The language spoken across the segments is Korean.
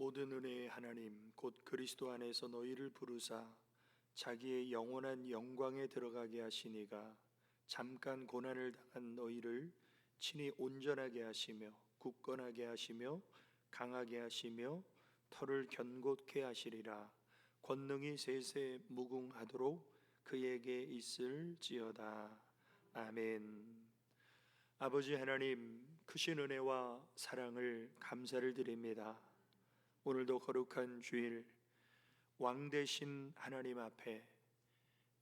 모든 은혜의 하나님 곧 그리스도 안에서 너희를 부르사 자기의 영원한 영광에 들어가게 하시니가 잠깐 고난을 당한 너희를 친히 온전하게 하시며 굳건하게 하시며 강하게 하시며 터를 견고케 하시리라. 권능이 세세 무궁하도록 그에게 있을지어다. 아멘. 아버지 하나님, 크신 은혜와 사랑을 감사를 드립니다. 오늘도 거룩한 주일 왕 되신 하나님 앞에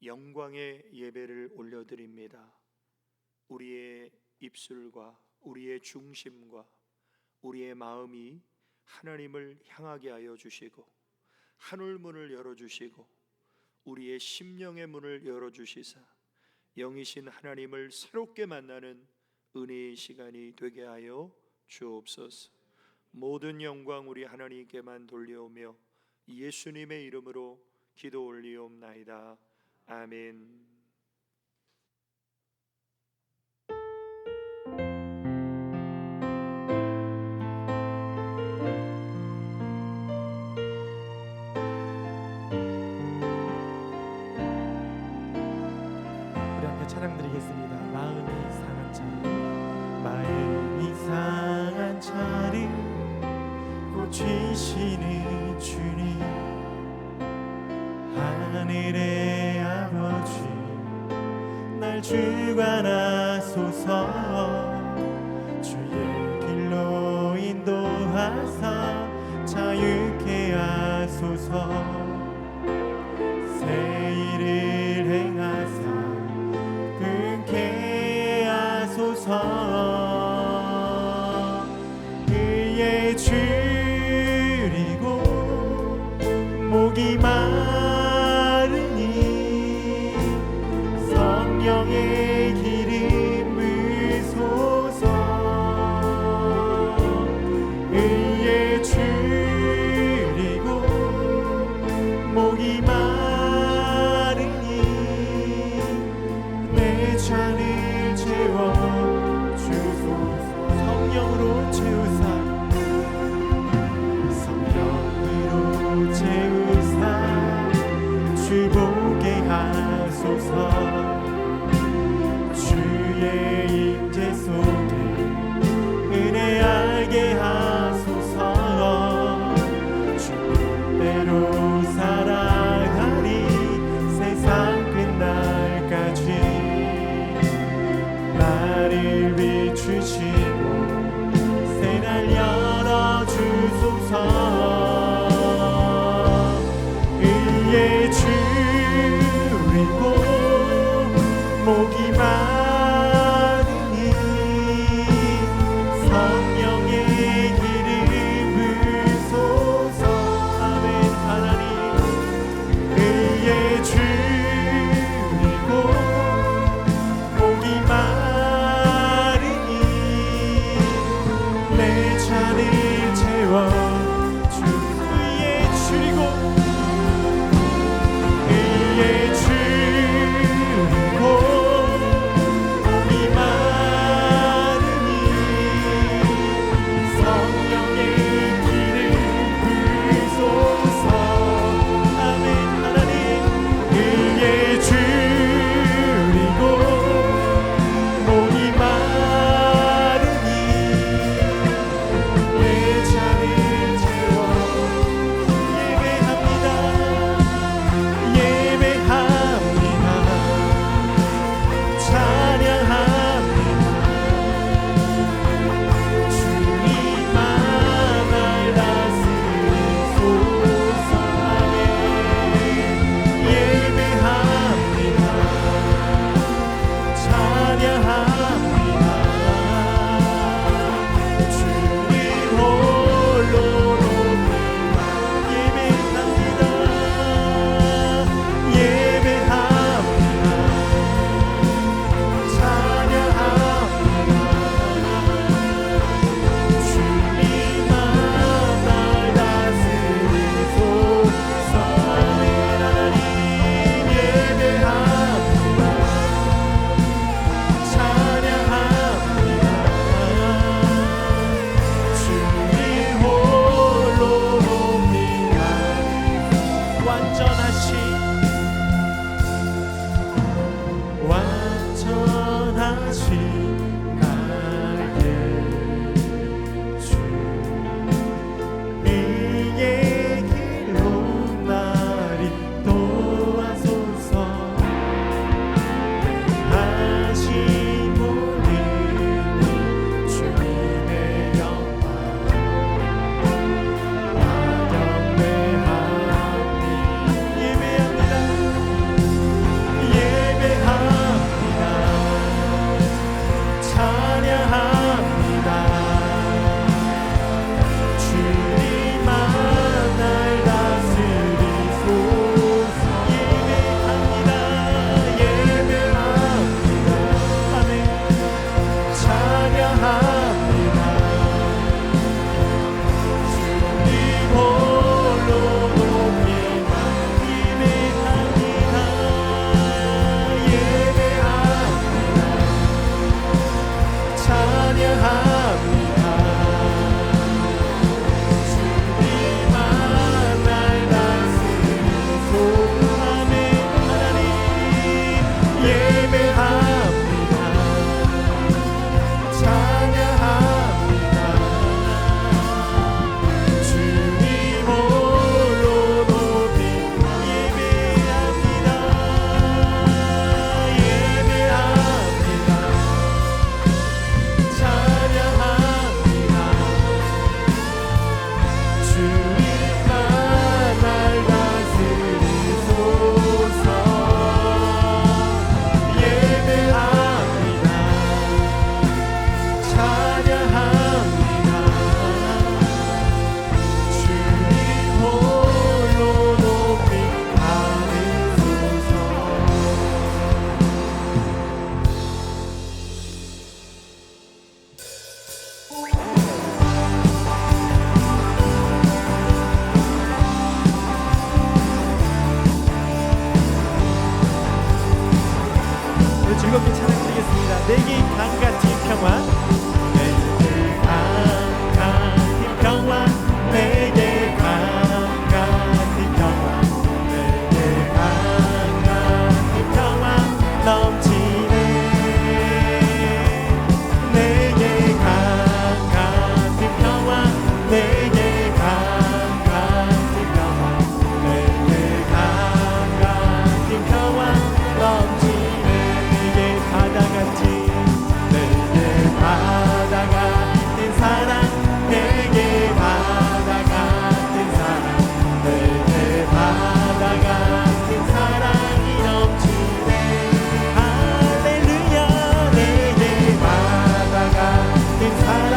영광의 예배를 올려드립니다. 우리의 입술과 우리의 중심과 우리의 마음이 하나님을 향하게 하여 주시고 하늘문을 열어주시고 우리의 심령의 문을 열어주시사 영이신 하나님을 새롭게 만나는 은혜의 시간이 되게 하여 주옵소서. 모든 영광 우리 하나님께만 돌려오며 예수님의 이름으로 기도 올리옵나이다. 아멘. 우리 함께 찬양 드리겠습니다. 마음이 상한 자리, 마음이 상한 자리 고치시는 주님, 하늘의 아버지 날 주관하소서. 주의 길로 인도하사 자유케 하소서. 새 일을 행하사 끊게 하소서. 그의 줄이고 목이 마르니 성령의 기름 부으소서. 그의 줄이고 목이 마르니 내 잔을 채워주소서. 성령으로 채우사, 성령으로 채우사 주 보게 하소서. 주의 임재 속에 은혜 알게 하소서. 주 뜻대로 살아가리 세상 끝날까지. 나를 비추시고 새날 열어주소서. 의에 줄이고 목이 마르니 내게 강같은 평화 내게 강같은 평화 내게 강같은 평화 내게 강같은 평화 넘치네 내게 강같은 평화 내게 강같은 평화 내게 강같은 평화 넘치네 내게 바다같이 내게 바다 같은 사랑 내게 바다 같은 사랑 내게 바다 같은 사랑이 넘치네 할렐루야 내게 바다 같은 사랑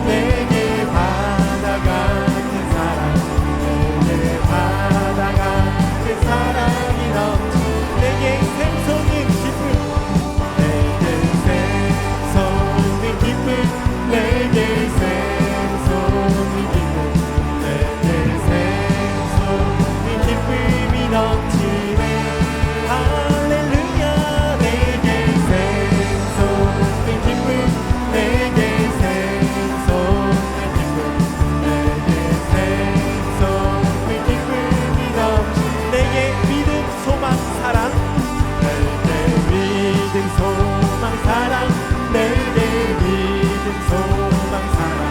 내게 바다 같은 사랑 내게 바다 같은 사랑이 넘치네 내게 샘솟는 기쁨 내게 샘솟는 기쁨 내게 샘솟는 기쁨 내게 샘솟는 기쁨이 넘치네 할렐루야 내게 샘솟는 기쁨 내게 샘솟는 기쁨 내게 샘솟는 기쁨이 넘치네 내게 믿음 소망 사랑 내게 믿음 소망 사랑 내게 믿음 소망 사랑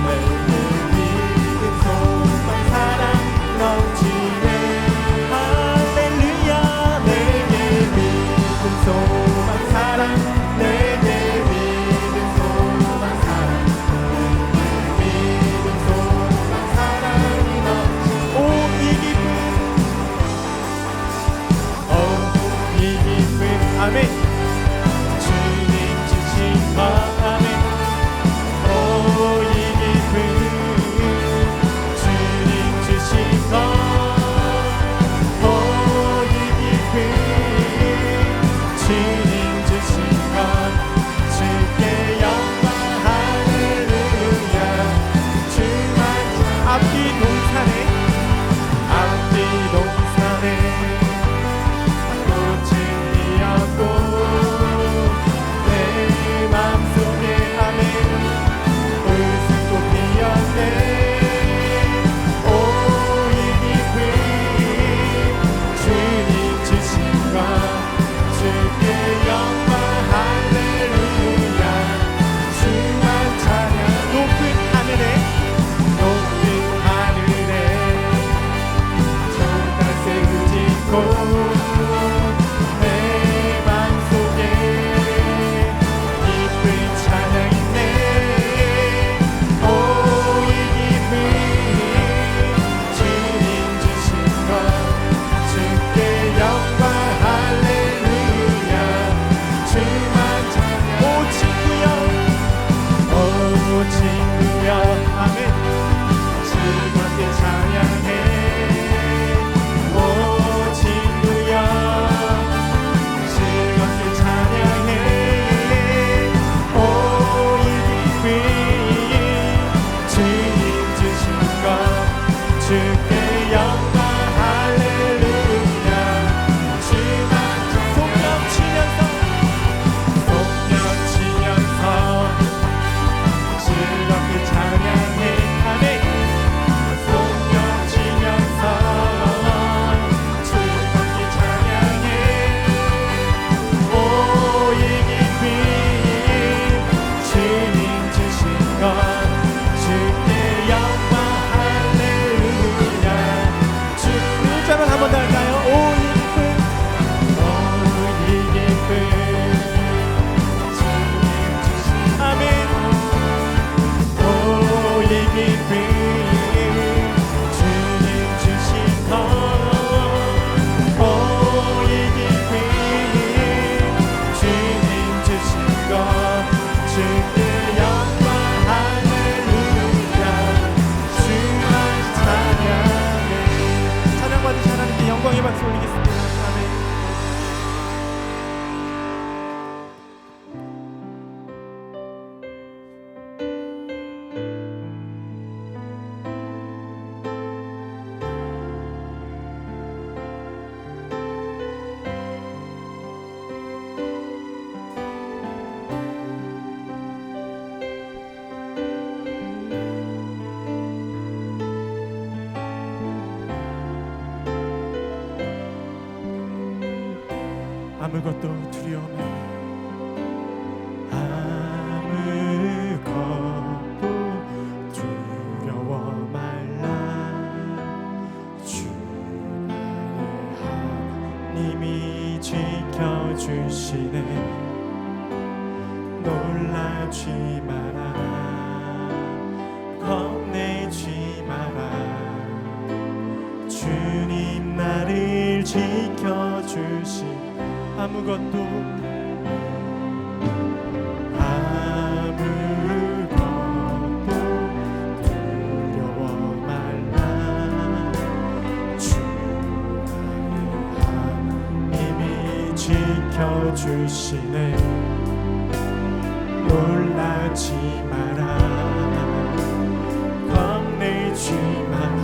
내게 믿음 소망 사랑 넘치네 할렐루야 내게 믿음 소망 사랑 내게 믿음 소망 사랑 내게 믿음 소망 사랑이 넘치네 오이 기쁨 이 기쁨 아멘 주님 주신 것 아멘 이 기쁨 주님 주신 것이 기쁨 주님 주신 것 주께 영광 할렐루야 주만 앞뒤 동산에 앞뒤 동산에 꽃은 피었고 내 맘속에 아무것도 두려워 말라. 아무것도 두려워 말라. 주 나의 하나님이 지켜주시네. 놀라지 마라. 겁내지 마라. 주님 나를 지켜주시. 아무것도 두려워 말라. 주 나의 하나님이 지켜주시네. 놀라지 마라. 겁내지 마라.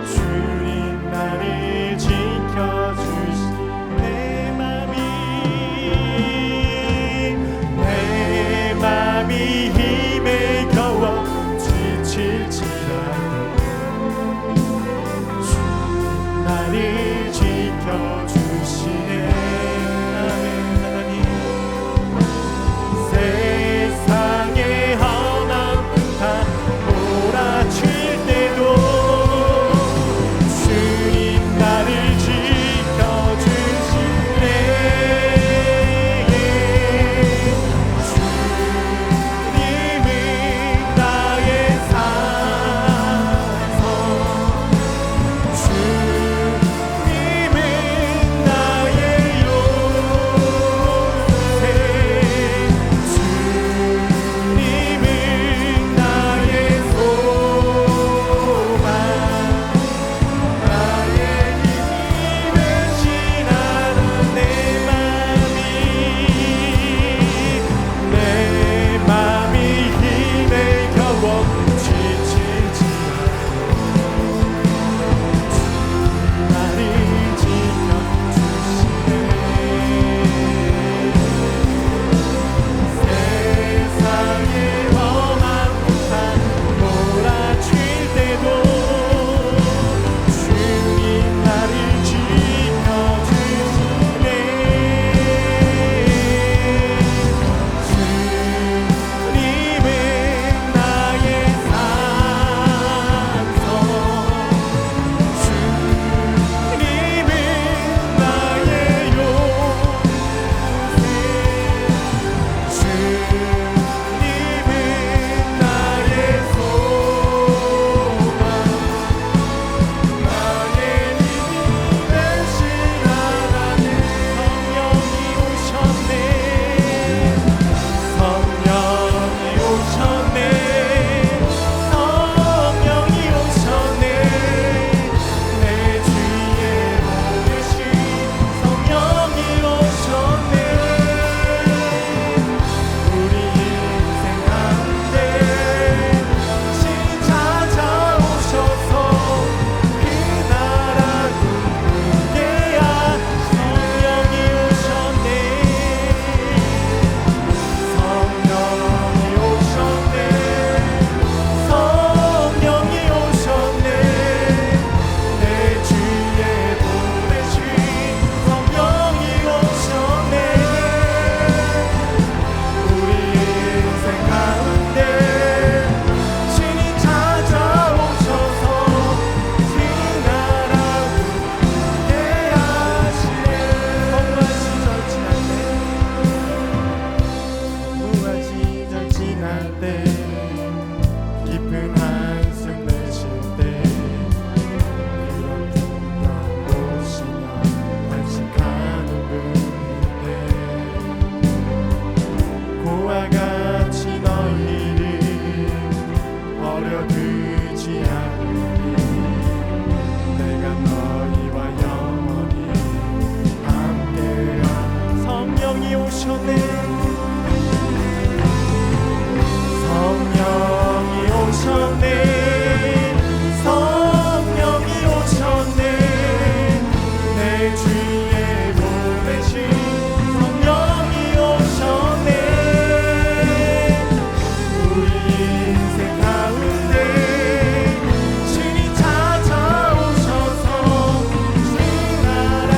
주님 나를 지켜주시. 내 맘이 힘에 겨워 지칠지라도 주 나를 지켜주시네. 아멘. 하나님 세상의 험한 다 몰아칠 때도 주님 나를 지켜주시네. 주님은 나의 산성. 주님은 나의 요새. 주님은 나의 소망. 나의 힘이 되시나는 내 맘이 힘에 겨워 지칠지라도 나를 지켜주시네. 세상의 험한 풍파 몰아칠 때도 주님 나를 지켜주시네. 주님은 나의 산성. 주님은 나의 요새. 주님은 나의 소망. 나의 힘이 되신 하나님. 성령이 오셨네. 성령이 오셨네. 내 주위에 보내신 성령이 오셨네. 우리 인생 가운데 친히 찾아오셔서 그 나라 꿈꾸게 성령이 오셨네. 성령이 오셨네. 성령이 오셨네. 내 주위에 보내신 성령이 오셨네. 우리 인생 가운데 친히 찾아오셔서 그 나라 꿈꾸게 하시네. 무한 시절 지날 때 깊은 한숨 내쉴 때 그런 풍경 보시며 안식하는 분인데 고와 같이 너희를 버려두지 않으리. 내가 너희와 영원히 함께한. 성령이 오셨네. 성령이 오셨네. 성령이 오셨네. 내 주위에 보내신 성령이 오셨네. 우리 인생 가운데 친히 찾아오셔서 그 나라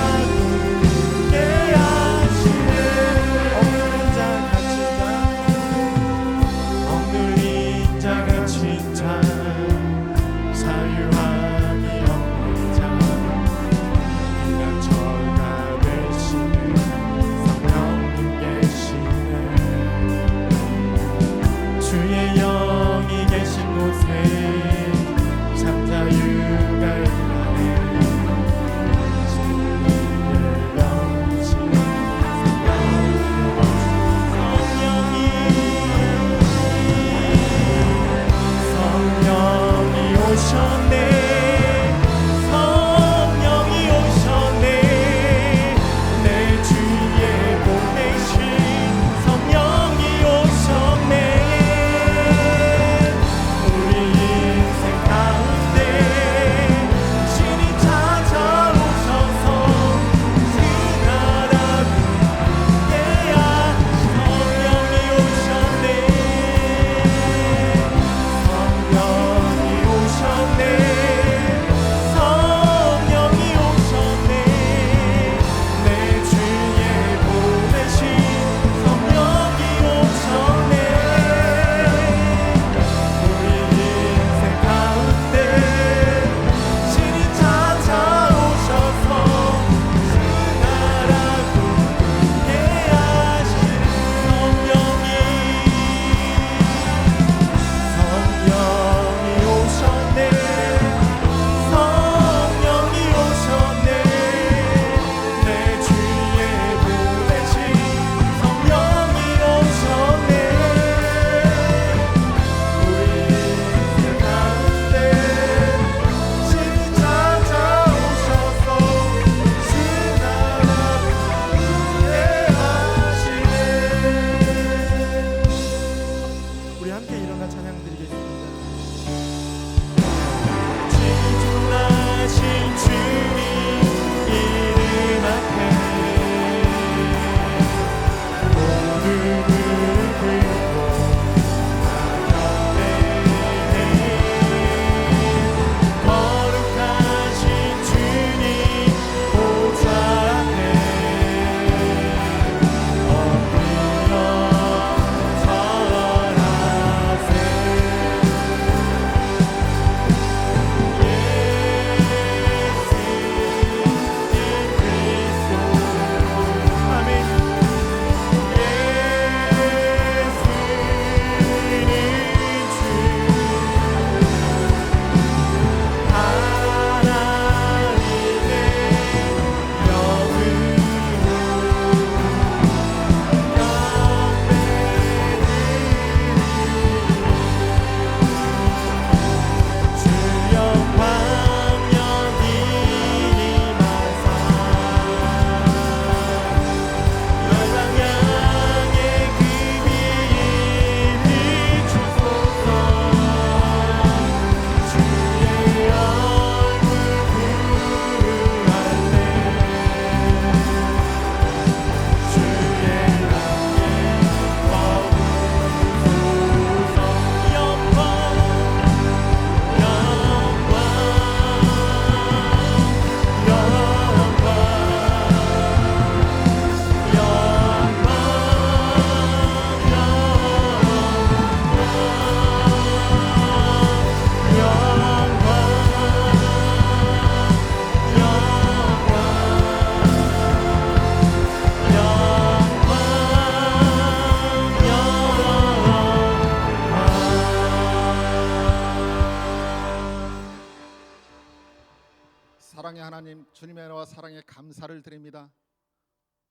사랑에 감사를 드립니다.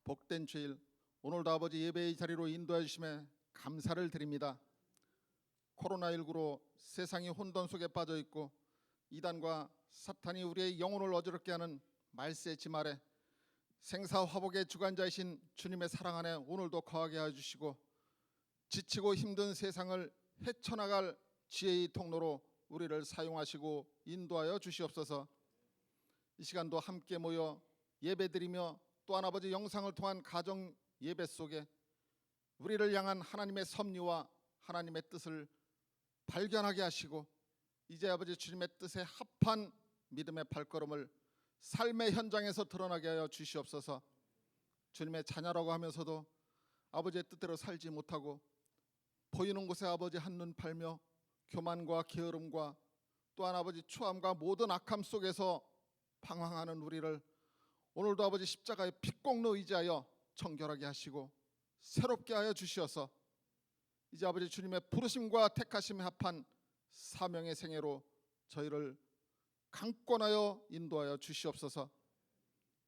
복된 주일, 오늘도 아버지 예배의 자리로 인도해 주심에 감사를 드립니다. 코로나19로 세상이 혼돈 속에 빠져 있고 이단과 사탄이 우리의 영혼을 어지럽게 하는 말세 지말에 생사화복의 주관자이신 주님의 사랑 안에 오늘도 거하게 해주시고 지치고 힘든 세상을 헤쳐나갈 지혜의 통로로 우리를 사용하시고 인도하여 주시옵소서. 이 시간도 함께 모여 예배드리며 또한 아버지 영상을 통한 가정 예배 속에 우리를 향한 하나님의 섭리와 하나님의 뜻을 발견하게 하시고 이제 아버지 주님의 뜻에 합한 믿음의 발걸음을 삶의 현장에서 드러나게 하여 주시옵소서. 주님의 자녀라고 하면서도 아버지의 뜻대로 살지 못하고 보이는 곳에 아버지 한눈 팔며 교만과 게으름과 또한 아버지 추함과 모든 악함 속에서 방황하는 우리를 오늘도 아버지 십자가의 핏공로 의지하여 정결하게 하시고 새롭게 하여 주시어서 이제 아버지 주님의 부르심과 택하심에 합한 사명의 생애로 저희를 강권하여 인도하여 주시옵소서.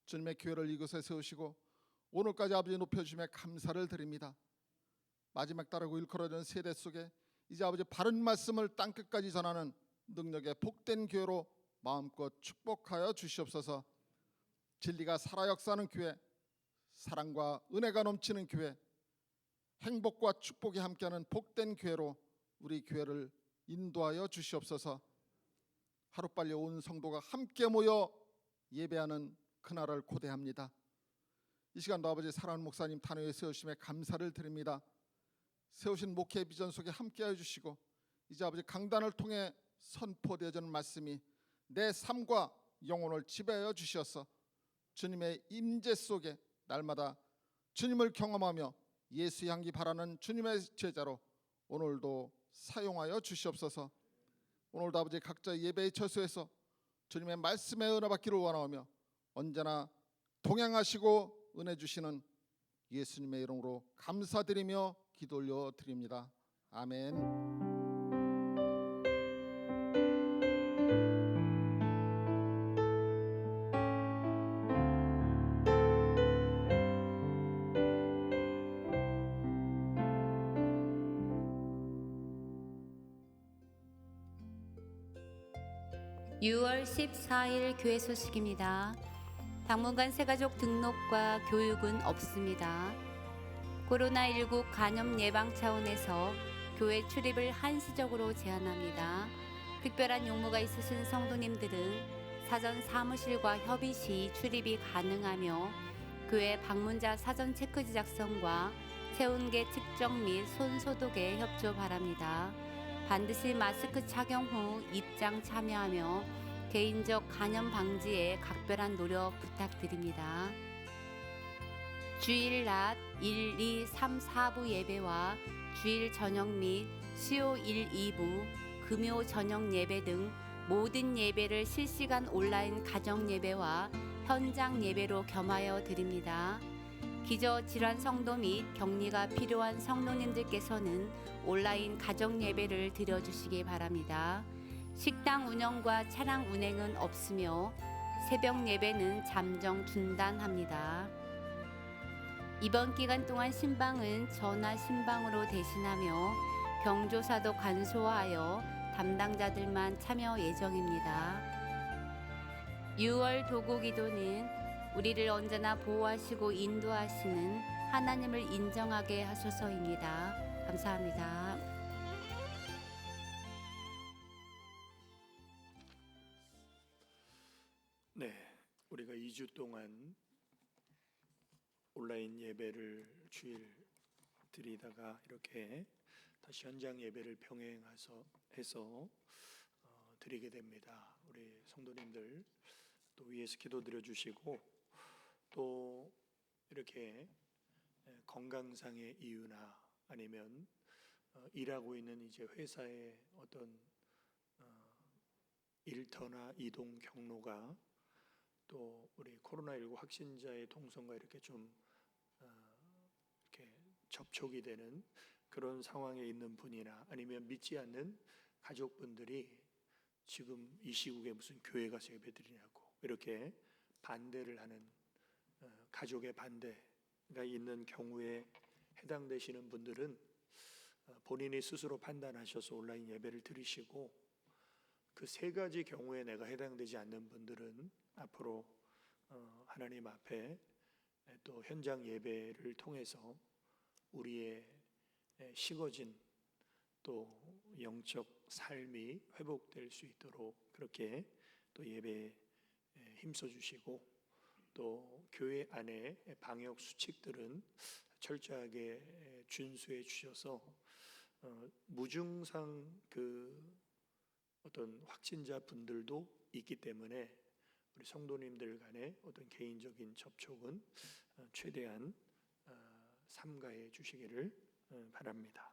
주님의 교회를 이곳에 세우시고 오늘까지 아버지 높여주심에 감사를 드립니다. 마지막 달하고 일컬어진 세대 속에 이제 아버지 바른 말씀을 땅끝까지 전하는 능력의 복된 교회로 마음껏 축복하여 주시옵소서. 진리가 살아 역사하는 교회, 사랑과 은혜가 넘치는 교회, 행복과 축복이 함께하는 복된 교회로 우리 교회를 인도하여 주시옵소서. 하루빨리 온 성도가 함께 모여 예배하는 그날을 고대합니다. 이 시간도 아버지 사랑하는 목사님 탄핵에 세우심에 감사를 드립니다. 세우신 목회 비전 속에 함께하여 주시고 이제 아버지 강단을 통해 선포되어지는 말씀이 내 삶과 영혼을 지배하여 주시어서 주님의 임재 속에 날마다 주님을 경험하며 예수의 향기 바라는 주님의 제자로 오늘도 사용하여 주시옵소서. 오늘도 아버지 각자 예배의 처소에서 주님의 말씀에 은혜 받기를 원하오며 언제나 동행하시고 은혜 주시는 예수님의 이름으로 감사드리며 기도 올려 드립니다. 아멘. (6월 14일) 교회 소식입니다. 당분간 새가족 등록과 교육은 없습니다. 코로나19 감염 예방 차원에서 교회 출입을 한시적으로 제한합니다. 특별한 용무가 있으신 성도님들은 사전 사무실과 협의 시 출입이 가능하며 교회 방문자 사전 체크지 작성과 체온계 측정 및 손 소독에 협조 바랍니다. 반드시 마스크 착용 후 입장 참여하며 개인적 감염 방지에 각별한 노력 부탁드립니다. 주일 낮 1, 2, 3, 4부 예배와 주일 저녁 및 수요 1, 2부, 금요 저녁 예배 등 모든 예배를 실시간 온라인 가정 예배와 현장 예배로 겸하여 드립니다. 기저질환 성도 및 격리가 필요한 성도님들께서는 온라인 가정 예배를 드려주시기 바랍니다. 식당 운영과 차량 운행은 없으며 새벽 예배는 잠정 중단합니다. 이번 기간 동안 신방은 전화 신방으로 대신하며 경조사도 간소화하여 담당자들만 참여 예정입니다. 6월 도구 기도는 우리를 언제나 보호하시고 인도하시는 하나님을 인정하게 하소서입니다. 감사합니다. 네, 우리가 2주 동안 온라인 예배를 주일 드리다가 이렇게 다시 현장 예배를 병행해서 드리게 됩니다. 우리 성도님들 또 위에서 기도드려 주시고 또 이렇게 건강상의 이유나 아니면 일하고 있는 이제 회사의 어떤 일터나 이동 경로가 또 우리 코로나19 확진자의 동선과 이렇게 좀 이렇게 접촉이 되는 그런 상황에 있는 분이나 아니면 믿지 않는 가족분들이 지금 이 시국에 무슨 교회 가서 예배드리냐고 이렇게 반대를 하는 가족의 반대가 있는 경우에 해당되시는 분들은 본인이 스스로 판단하셔서 온라인 예배를 드리시고, 그 세 가지 경우에 내가 해당되지 않는 분들은 앞으로 하나님 앞에 또 현장 예배를 통해서 우리의 식어진 또 영적 삶이 회복될 수 있도록 그렇게 또 예배에 힘써 주시고, 또 교회 안에 방역 수칙들은 철저하게 준수해 주셔서 무증상 그 어떤 확진자 분들도 있기 때문에 우리 성도님들 간의 어떤 개인적인 접촉은 최대한 삼가해 주시기를 바랍니다.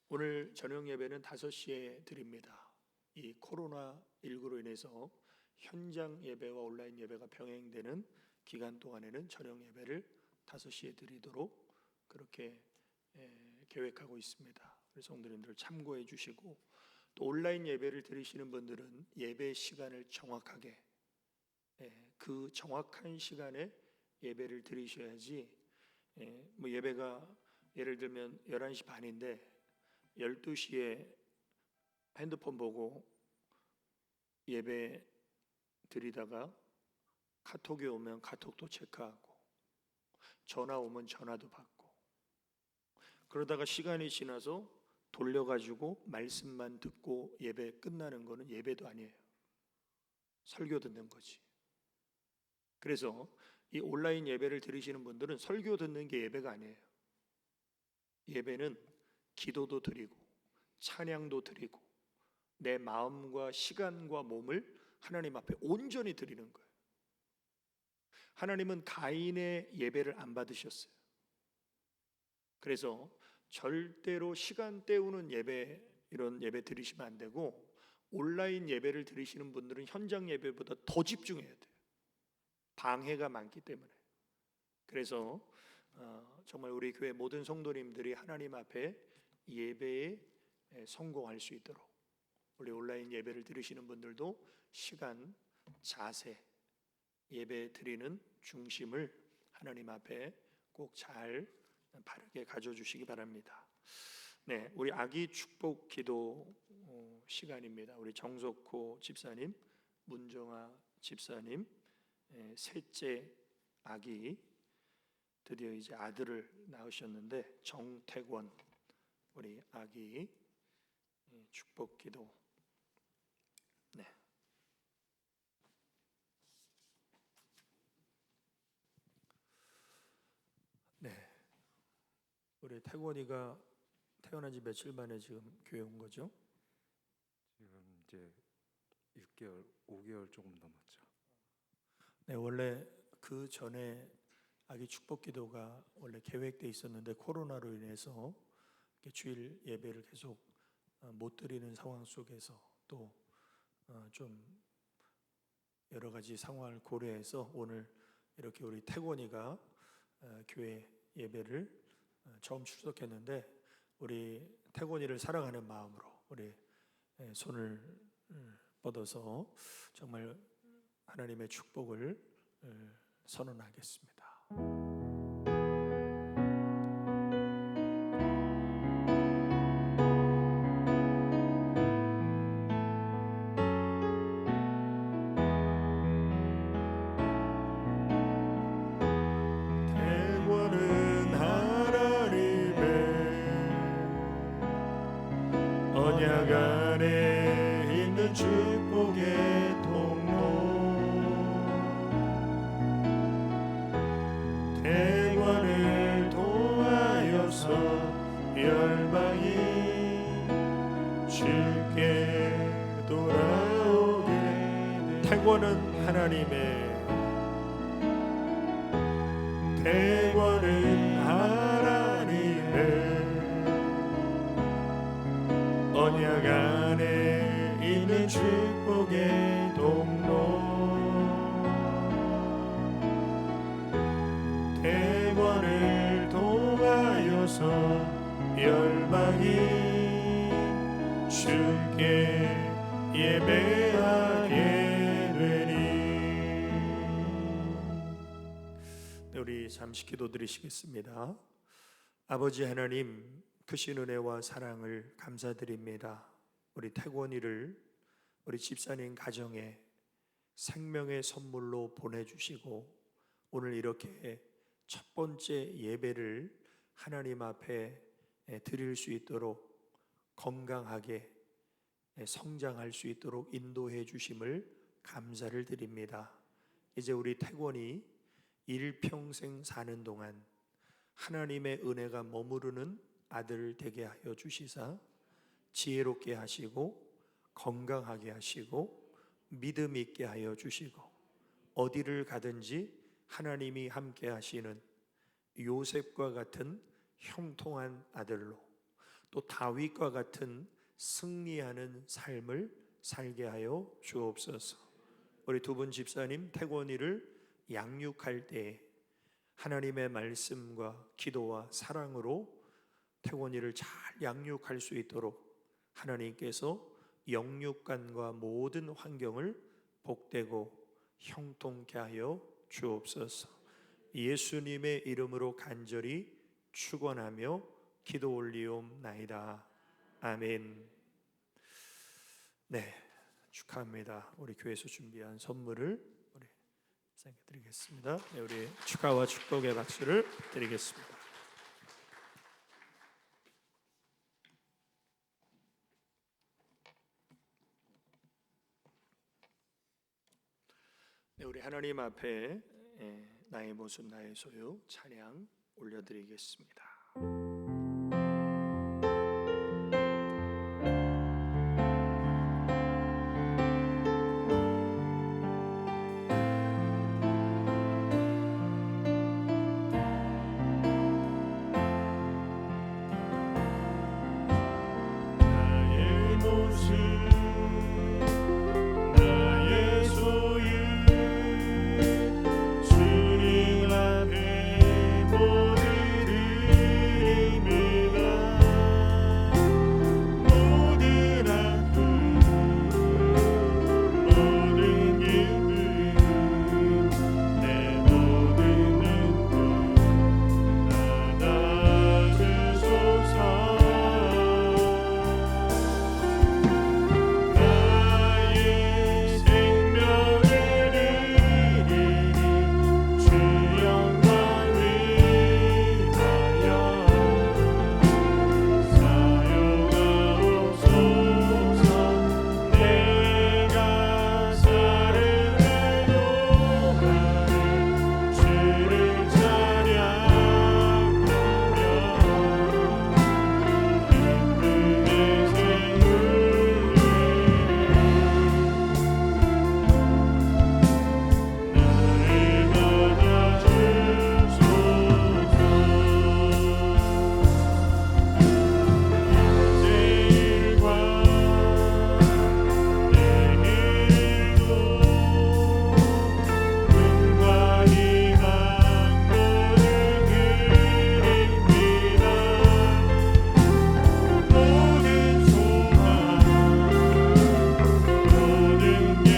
오늘 저녁 예배는 5시에 드립니다. 이 코로나19로 인해서 현장 예배와 온라인 예배가 병행되는 기간 동안에는 저녁 예배를 5시에 드리도록 그렇게 계획하고 있습니다. 우리 성도님들 참고해 주시고, 또 온라인 예배를 드리시는 분들은 예배 시간을 정확하게 그 정확한 시간에 예배를 드리셔야지, 뭐 예배가 예를 들면 11시 반인데 12시에 핸드폰 보고 예배 드리다가 카톡이 오면 카톡도 체크하고 전화 오면 전화도 받고, 그러다가 시간이 지나서 돌려가지고 말씀만 듣고 예배 끝나는 거는 예배도 아니에요. 설교 듣는 거지. 그래서 이 온라인 예배를 들으시는 분들은 설교 듣는 게 예배가 아니에요. 예배는 기도도 드리고 찬양도 드리고 내 마음과 시간과 몸을 하나님 앞에 온전히 드리는 거예요. 하나님은 가인의 예배를 안 받으셨어요. 그래서 절대로 시간 때우는 예배, 이런 예배 드리시면 안 되고, 온라인 예배를 드리시는 분들은 현장 예배보다 더 집중해야 돼요. 방해가 많기 때문에. 그래서 정말 우리 교회 모든 성도님들이 하나님 앞에 예배에 성공할 수 있도록 우리 온라인 예배를 드리시는 분들도 시간, 자세, 예배 드리는 중심을 하나님 앞에 꼭 잘 바르게 가져주시기 바랍니다. 네, 우리 아기 축복 기도 시간입니다. 우리 정석호 집사님, 문정아 집사님, 셋째 아기 드디어 이제 아들을 낳으셨는데 정태권 우리 아기 축복 기도. 네. 네. 우리 태권이가 태어난 지 며칠 만에 지금 교회 온 거죠? 지금 이제 6개월, 5개월 조금 넘었죠. 네, 원래 그 전에 아기 축복 기도가 원래 계획돼 있었는데 코로나로 인해서 주일 예배를 계속 못 드리는 상황 속에서 또 좀 여러 가지 상황을 고려해서 오늘 이렇게 우리 태권이가 교회 예배를 처음 출석했는데, 우리 태권이를 사랑하는 마음으로 우리 손을 뻗어서 정말 하나님의 축복을 선언하겠습니다. 태권은 하나님의 언약 안에 있는 축복의 태권을 도하여서 열방이 주께 돌아오게 되 태권은 하나님의 언약 안에 있는 축복의 통로 태권을 통하여서 열방이 주께 예배하게 되리. 우리 잠시 기도드리시겠습니다. 아버지 하나님, 크신 은혜와 사랑을 감사드립니다. 우리 태권이를 우리 집사님 가정에 생명의 선물로 보내주시고 오늘 이렇게 첫 번째 예배를 하나님 앞에 드릴 수 있도록 건강하게 성장할 수 있도록 인도해 주심을 감사를 드립니다. 이제 우리 태권이 일평생 사는 동안 하나님의 은혜가 머무르는 아들 되게 하여 주시사 지혜롭게 하시고 건강하게 하시고 믿음 있게 하여 주시고 어디를 가든지 하나님이 함께 하시는 요셉과 같은 형통한 아들로 또 다윗과 같은 승리하는 삶을 살게 하여 주옵소서. 우리 두 분 집사님 태권이를 양육할 때에 하나님의 말씀과 기도와 사랑으로 태권이를 잘 양육할 수 있도록 하나님께서 영육간과 모든 환경을 복되고 형통케 하여 주옵소서. 예수님의 이름으로 간절히 축원하며 기도 올리옵나이다. 아멘. 네, 축하합니다. 우리 교회에서 준비한 선물을 우리 선생님께 드리겠습니다. 네, 우리 축하와 축복의 박수를 드리겠습니다. 네, 우리 하나님 앞에 나의 모습 나의 소유 찬양 올려드리겠습니다. 나의 모습 나의 소유 주님 앞에 모두 드립니다. 모든 아픔 모든 기쁨 내 모든 눈물 받아주소서. 나의 생명을 드리니 주 영광 위하여 사용하옵소서. 내가 살을 동안에 주를 찬양하며 기쁨의 생을 나를 받아주소서. 제일과 내일도 은과 희망 모두 드립니다. 모든 소망 모든 계획 나의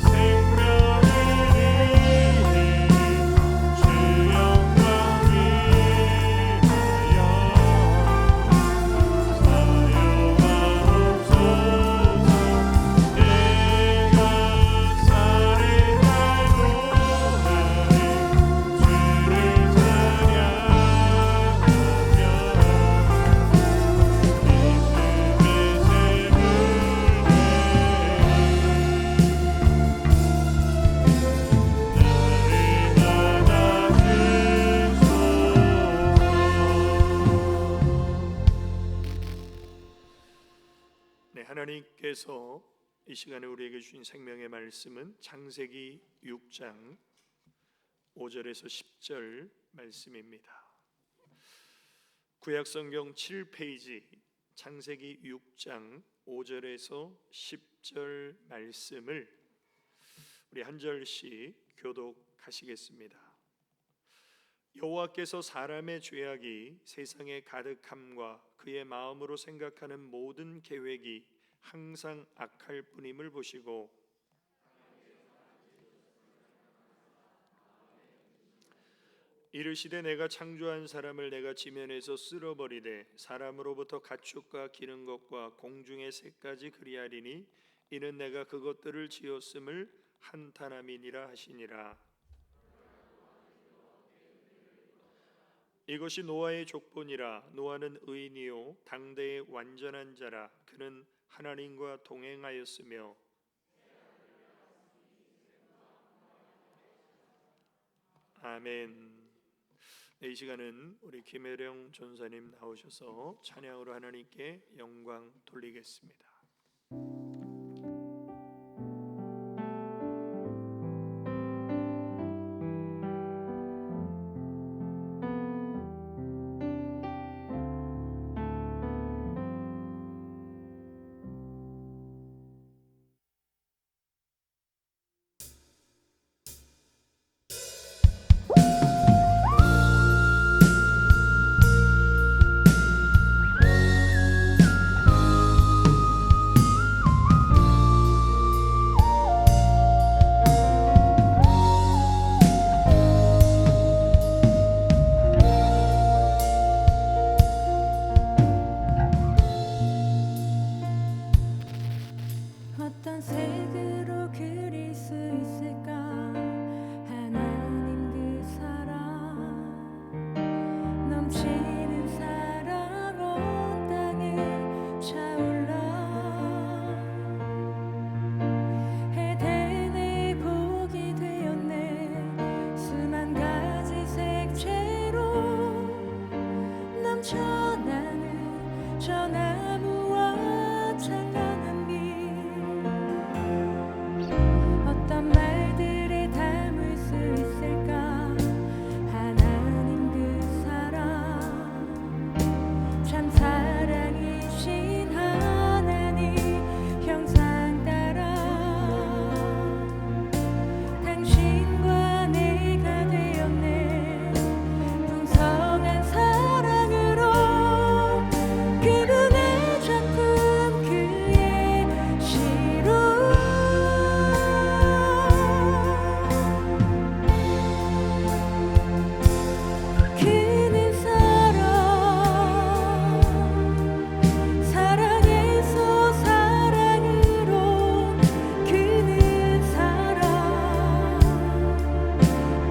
생명을 드리니 주 영광 위하여 사용하옵소서. 내가 살을 동안에 주를 찬양하며 네, 하나님께서 이 시간에 우리에게 주신 생명의 말씀은 창세기 6장 5절에서 10절 말씀입니다. 구약성경 7페이지 창세기 6장 5절에서 10절 말씀을 우리 한 절씩 교독하시겠습니다. 여호와께서 사람의 죄악이 세상에 가득함과 그의 마음으로 생각하는 모든 계획이 항상 악할 뿐임을 보시고 이르시되 내가 창조한 사람을 내가 지면에서 쓸어버리되 사람으로부터 가축과 기는 것과 공중의 새까지 그리하리니 이는 내가 그것들을 지었음을 한탄함이니라 하시니라. 이것이 노아의 족본이라. 노아는 의인이요 당대의 완전한 자라. 그는 하나님과 동행하였으며 아멘. 이 시간은 우리 김혜령 전사님 나오셔서 찬양으로 하나님께 영광 돌리겠습니다. 어떤 색으로 그릴 수 있을까 하나님 그 사랑 넘치는 사랑 온 땅에 차올라 에덴의 복이 되었네 수만 가지 색채로 넘쳐나는 저 나무와 찬란한 빛 어떤 말들에 담을 수 있을까 하나님 그 사랑 참 사랑이신 하나님 형상 따라 당신과 내가 되었네 풍성한 사랑으로 그분의 작품 그의 시로 그는 사랑에서 사랑으로 그는 사랑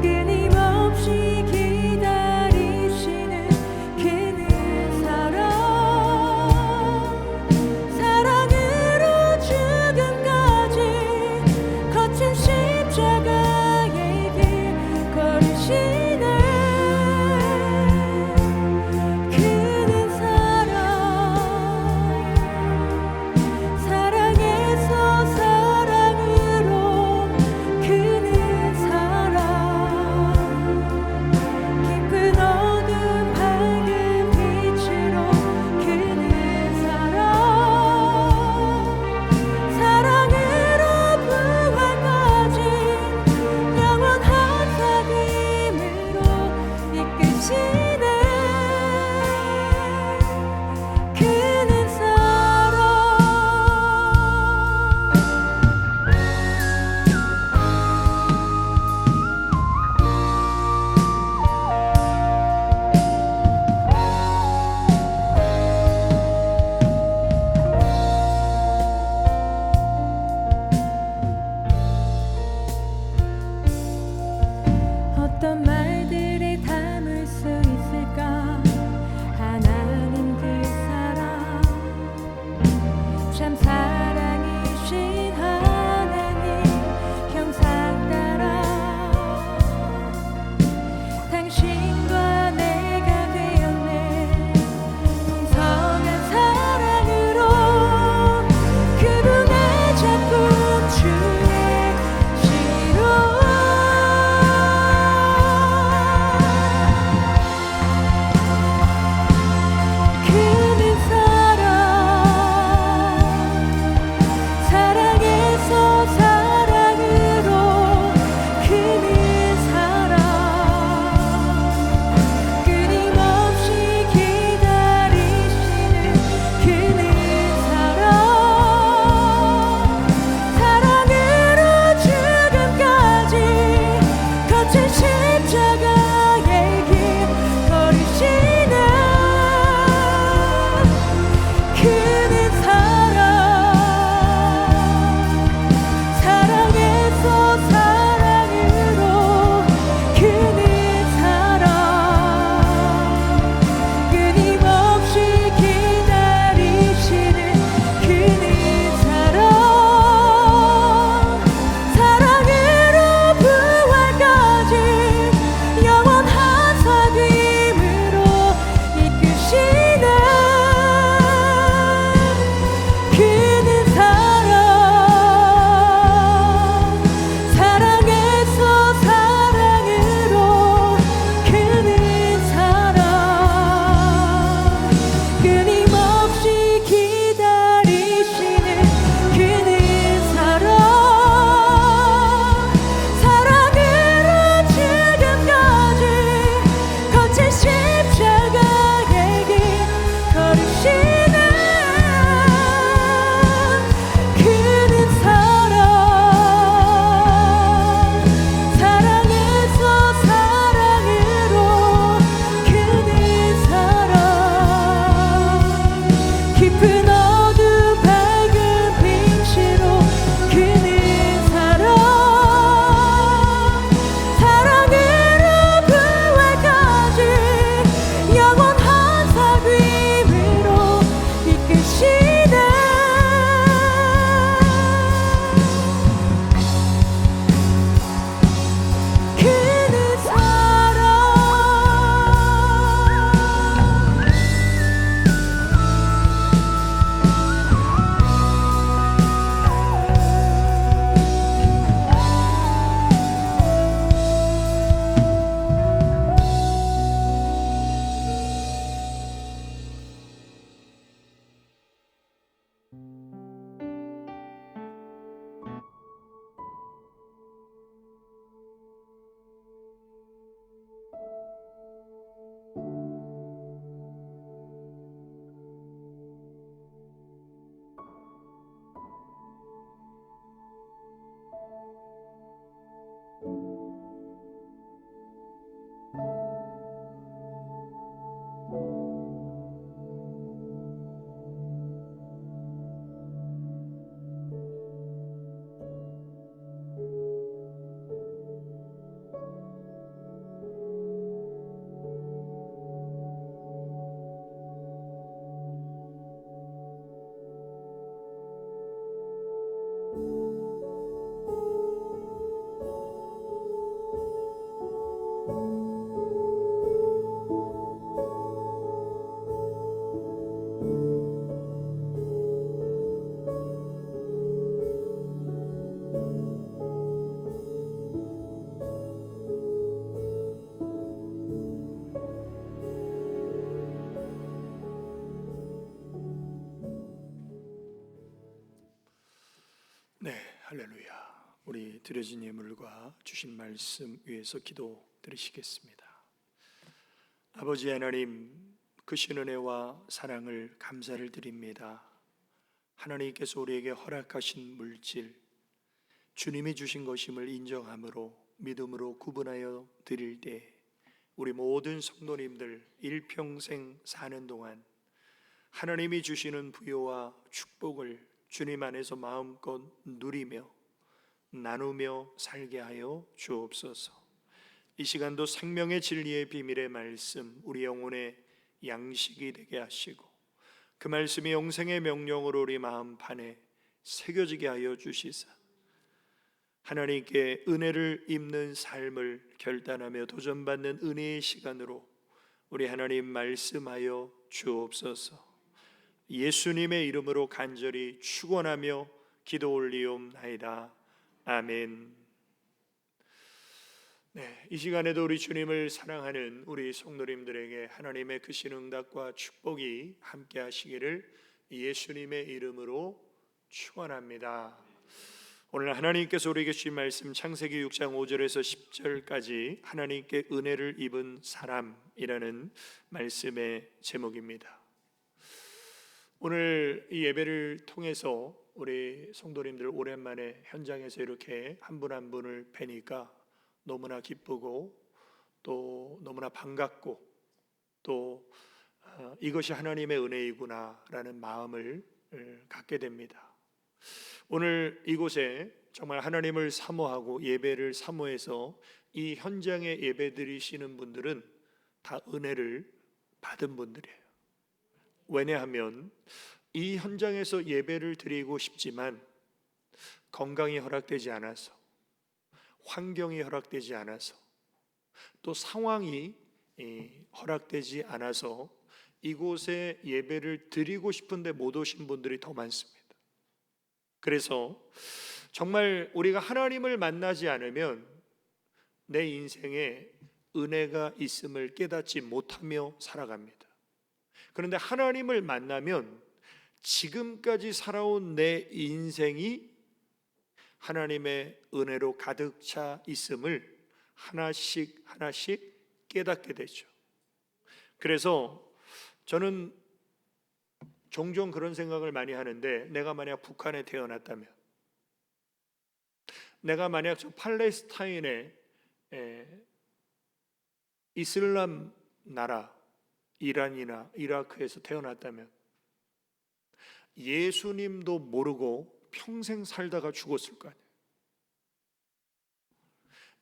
끊임없이 기다리시는 그는 사랑으로 죽음까지 거친 십자가의 길 걸으시네 그는 사랑에서 사랑으로 그는 깊은 어둠 밝은 빛으로 그는 사랑으로 부활까지 영원한 사귐으로 이끄시네 그는 어떤 말들에 담을 수 있을까 하나님 그 사랑 참 사랑이신 하나님 형상 따라 당신과 내가 되었네 풍성한 사랑으로 그분의 작품 주의 시로 그는 사랑에서 사랑으로 그는 할렐루야. 우리 드려진 예물과 주신 말씀 위해서 기도 드리시겠습니다. 아버지 하나님, 크신 은혜와 사랑을 감사를 드립니다. 하나님께서 우리에게 허락하신 물질, 주님이 주신 것임을 인정함으로 믿음으로 구분하여 드릴 때 우리 모든 성도님들 일평생 사는 동안 하나님이 주시는 부요와 축복을 주님 안에서 마음껏 누리며 나누며 살게 하여 주옵소서. 이 시간도 생명의 진리의 비밀의 말씀 우리 영혼의 양식이 되게 하시고 그 말씀이 영생의 명령으로 우리 마음판에 새겨지게 하여 주시사 하나님께 은혜를 입는 삶을 결단하며 도전받는 은혜의 시간으로 우리 하나님 말씀하여 주옵소서. 예수님의 이름으로 간절히 축원하며 기도 올리옵나이다. 아멘. 네, 이 시간에도 우리 주님을 사랑하는 우리 성도님들에게 하나님의 크신 응답과 축복이 함께 하시기를 예수님의 이름으로 축원합니다. 오늘 하나님께서 우리에게 주신 말씀 창세기 6장 5절에서 10절까지 하나님께 은혜를 입은 사람이라는 말씀의 제목입니다. 오늘 이 예배를 통해서 우리 성도님들 오랜만에 현장에서 이렇게 한 분 한 분을 뵈니까 너무나 기쁘고 또 너무나 반갑고 또 이것이 하나님의 은혜이구나라는 마음을 갖게 됩니다. 오늘 이곳에 정말 하나님을 사모하고 예배를 사모해서 이 현장에 예배 드리시는 분들은 다 은혜를 받은 분들이에요. 왜냐하면 이 현장에서 예배를 드리고 싶지만 건강이 허락되지 않아서, 환경이 허락되지 않아서, 또 상황이 허락되지 않아서 이곳에 예배를 드리고 싶은데 못 오신 분들이 더 많습니다. 그래서 정말 우리가 하나님을 만나지 않으면 내 인생에 은혜가 있음을 깨닫지 못하며 살아갑니다. 그런데 하나님을 만나면 지금까지 살아온 내 인생이 하나님의 은혜로 가득 차 있음을 하나씩 깨닫게 되죠. 그래서 저는 종종 그런 생각을 많이 하는데, 내가 만약 북한에 태어났다면, 내가 만약 저 팔레스타인의 이슬람 나라 이란이나 이라크에서 태어났다면 예수님도 모르고 평생 살다가 죽었을 거 아니에요.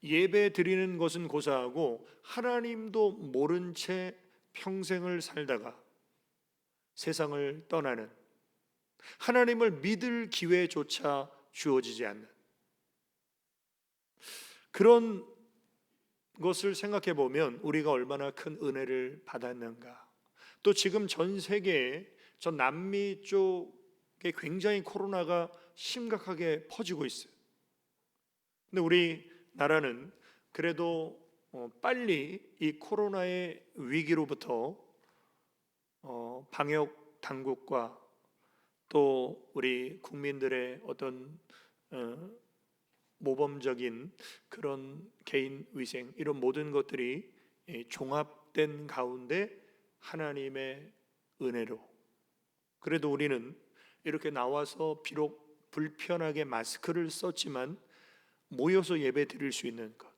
예배 드리는 것은 고사하고 하나님도 모른 채 평생을 살다가 세상을 떠나는, 하나님을 믿을 기회조차 주어지지 않는 그런 것을 생각해 보면 우리가 얼마나 큰 은혜를 받았는가. 또 지금 전 세계에 저 남미 쪽에 굉장히 코로나가 심각하게 퍼지고 있어요. 근데 우리 나라는 그래도 빨리 이 코로나의 위기로부터 방역 당국과 또 우리 국민들의 어떤 모범적인 그런 개인 위생, 이런 모든 것들이 종합된 가운데 하나님의 은혜로 그래도 우리는 이렇게 나와서 비록 불편하게 마스크를 썼지만 모여서 예배 드릴 수 있는 것,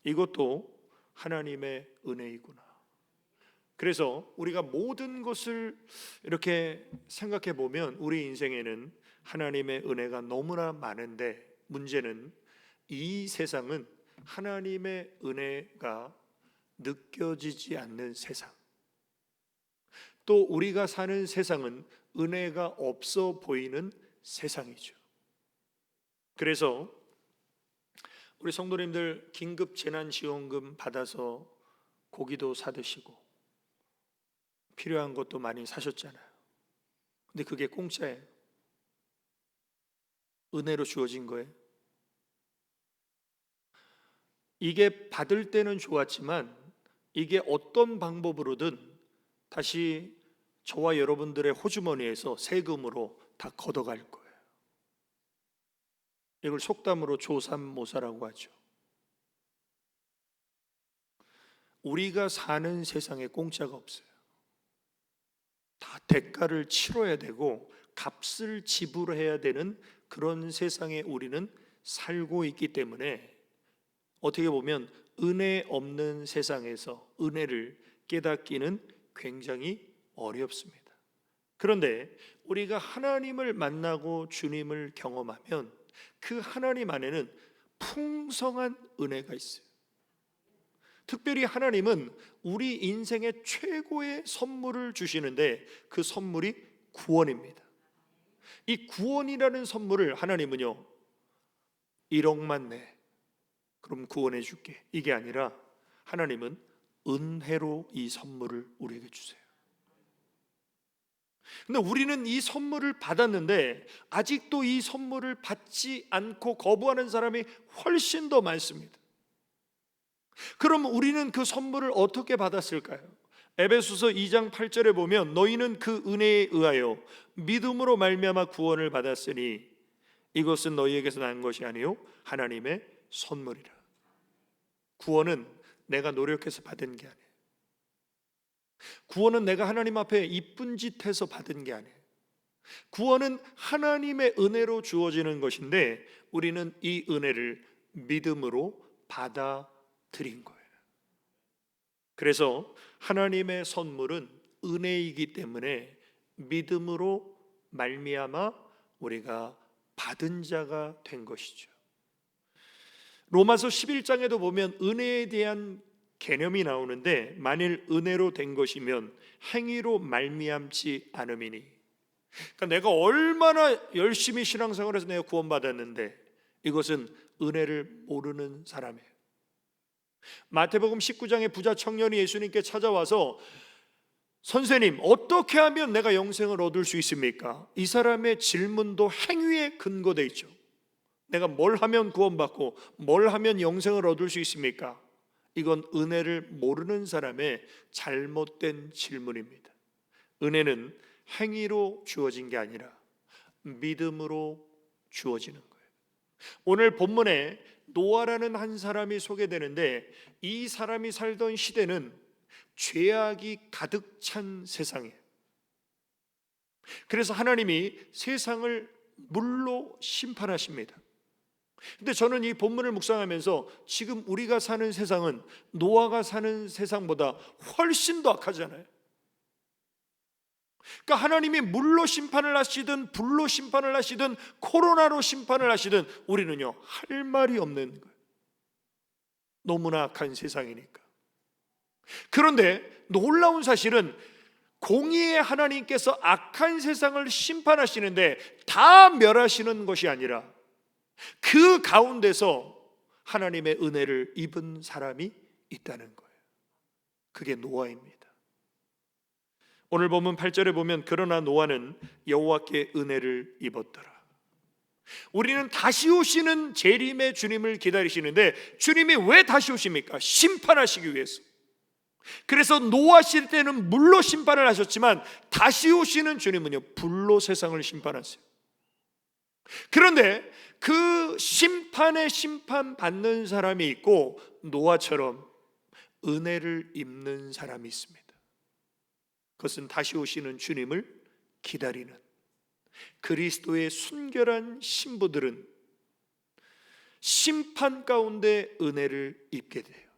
이것도 하나님의 은혜이구나. 그래서 우리가 모든 것을 이렇게 생각해 보면 우리 인생에는 하나님의 은혜가 너무나 많은데, 문제는 이 세상은 하나님의 은혜가 느껴지지 않는 세상, 또 우리가 사는 세상은 은혜가 없어 보이는 세상이죠. 그래서 우리 성도님들 긴급 재난지원금 받아서 고기도 사드시고 필요한 것도 많이 사셨잖아요. 근데 그게 공짜예요. 은혜로 주어진 거예요. 이게 받을 때는 좋았지만 이게 어떤 방법으로든 다시 저와 여러분들의 호주머니에서 세금으로 다 걷어갈 거예요. 이걸 속담으로 조삼모사라고 하죠. 우리가 사는 세상에 공짜가 없어요. 다 대가를 치러야 되고 값을 지불해야 되는 그런 세상에 우리는 살고 있기 때문에 어떻게 보면 은혜 없는 세상에서 은혜를 깨닫기는 굉장히 어렵습니다. 그런데 우리가 하나님을 만나고 주님을 경험하면 그 하나님 안에는 풍성한 은혜가 있어요. 특별히 하나님은 우리 인생의 최고의 선물을 주시는데 그 선물이 구원입니다. 이 구원이라는 선물을 하나님은요, 1억만 내, 그럼 구원해 줄게, 이게 아니라 하나님은 은혜로 이 선물을 우리에게 주세요. 근데 우리는 이 선물을 받았는데 아직도 이 선물을 받지 않고 거부하는 사람이 훨씬 더 많습니다. 그럼 우리는 그 선물을 어떻게 받았을까요? 에베소서 2장 8절에 보면 너희는 그 은혜에 의하여 믿음으로 말미암아 구원을 받았으니 이것은 너희에게서 난 것이 아니요 하나님의 선물이라. 구원은 내가 노력해서 받은 게 아니에요. 구원은 내가 하나님 앞에 이쁜 짓 해서 받은 게 아니에요. 구원은 하나님의 은혜로 주어지는 것인데 우리는 이 은혜를 믿음으로 받아들인 거예요. 그래서 하나님의 선물은 은혜이기 때문에 믿음으로 말미암아 우리가 받은 자가 된 것이죠. 로마서 11장에도 보면 은혜에 대한 개념이 나오는데 만일 은혜로 된 것이면 행위로 말미암지 않음이니, 그러니까 내가 얼마나 열심히 신앙생활해서 내가 구원받았는데 이것은 은혜를 모르는 사람이에요. 마태복음 19장의 부자 청년이 예수님께 찾아와서 선생님, 어떻게 하면 내가 영생을 얻을 수 있습니까? 이 사람의 질문도 행위에 근거되어 있죠. 내가 뭘 하면 구원받고 뭘 하면 영생을 얻을 수 있습니까? 이건 은혜를 모르는 사람의 잘못된 질문입니다. 은혜는 행위로 주어진 게 아니라 믿음으로 주어지는 거예요. 오늘 본문에 노아라는 한 사람이 소개되는데 이 사람이 살던 시대는 죄악이 가득 찬 세상이에요. 그래서 하나님이 세상을 물로 심판하십니다. 근데 저는 이 본문을 묵상하면서 지금 우리가 사는 세상은 노아가 사는 세상보다 훨씬 더 악하잖아요. 그러니까 하나님이 물로 심판을 하시든 불로 심판을 하시든 코로나로 심판을 하시든 우리는요 할 말이 없는 거예요. 너무나 악한 세상이니까. 그런데 놀라운 사실은 공의의 하나님께서 악한 세상을 심판하시는데 다 멸하시는 것이 아니라 그 가운데서 하나님의 은혜를 입은 사람이 있다는 거예요. 그게 노아입니다. 오늘 본문 8절에 보면 그러나 노아는 여호와께 은혜를 입었더라. 우리는 다시 오시는 재림의 주님을 기다리시는데 주님이 왜 다시 오십니까? 심판하시기 위해서. 그래서 노아 시대 때는 물로 심판을 하셨지만 다시 오시는 주님은요 불로 세상을 심판하세요. 그런데 그 심판에 심판받는 사람이 있고 노아처럼 은혜를 입는 사람이 있습니다. 그것은 다시 오시는 주님을 기다리는 그리스도의 순결한 신부들은 심판 가운데 은혜를 입게 돼요.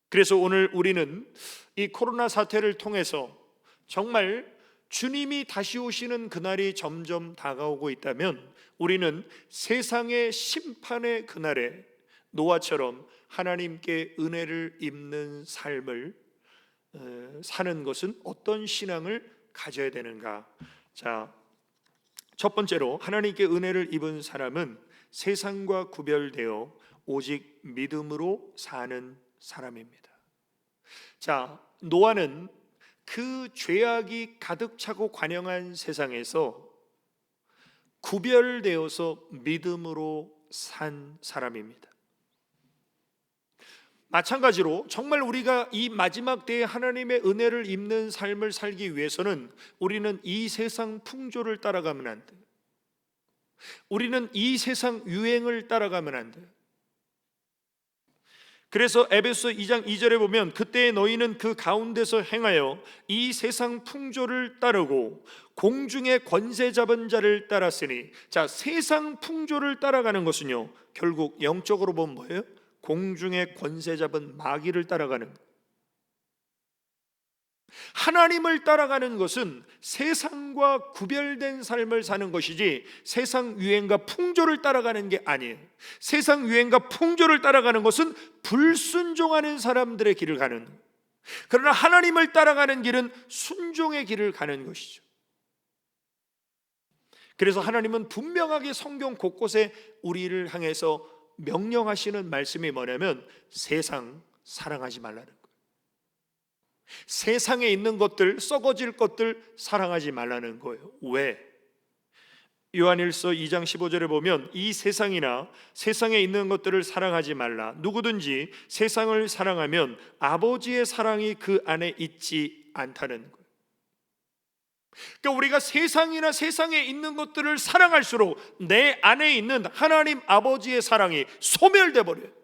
그래서 오늘 우리는 이 코로나 사태를 통해서 정말 주님이 다시 오시는 그날이 점점 다가오고 있다면 우리는 세상의 심판의 그날에 노아처럼 하나님께 은혜를 입는 삶을 사는 것은 어떤 신앙을 가져야 되는가? 자, 첫 번째로 하나님께 은혜를 입은 사람은 세상과 구별되어 오직 믿음으로 사는 사람입니다. 자, 노아는 그 죄악이 가득 차고 관영한 세상에서 구별되어서 믿음으로 산 사람입니다. 마찬가지로 정말 우리가 이 마지막 때에 하나님의 은혜를 입는 삶을 살기 위해서는 우리는 이 세상 풍조를 따라가면 안 돼요. 우리는 이 세상 유행을 따라가면 안 돼요. 그래서 에베소 2장 2절에 보면 그때 너희는 그 가운데서 행하여 이 세상 풍조를 따르고 공중의 권세 잡은 자를 따랐으니, 자, 세상 풍조를 따라가는 것은요 결국 영적으로 보면 뭐예요? 공중의 권세 잡은 마귀를 따라가는 거예요. 하나님을 따라가는 것은 세상과 구별된 삶을 사는 것이지 세상 유행과 풍조를 따라가는 게 아니에요. 세상 유행과 풍조를 따라가는 것은 불순종하는 사람들의 길을 가는 거예요. 그러나 하나님을 따라가는 길은 순종의 길을 가는 것이죠. 그래서 하나님은 분명하게 성경 곳곳에 우리를 향해서 명령하시는 말씀이 뭐냐면 세상 사랑하지 말라는 거예요. 세상에 있는 것들, 썩어질 것들 사랑하지 말라는 거예요. 왜? 요한일서 2장 15절에 보면 이 세상이나 세상에 있는 것들을 사랑하지 말라. 누구든지 세상을 사랑하면 아버지의 사랑이 그 안에 있지 않다는 거예요. 그러니까 우리가 세상이나 세상에 있는 것들을 사랑할수록 내 안에 있는 하나님 아버지의 사랑이 소멸돼 버려요.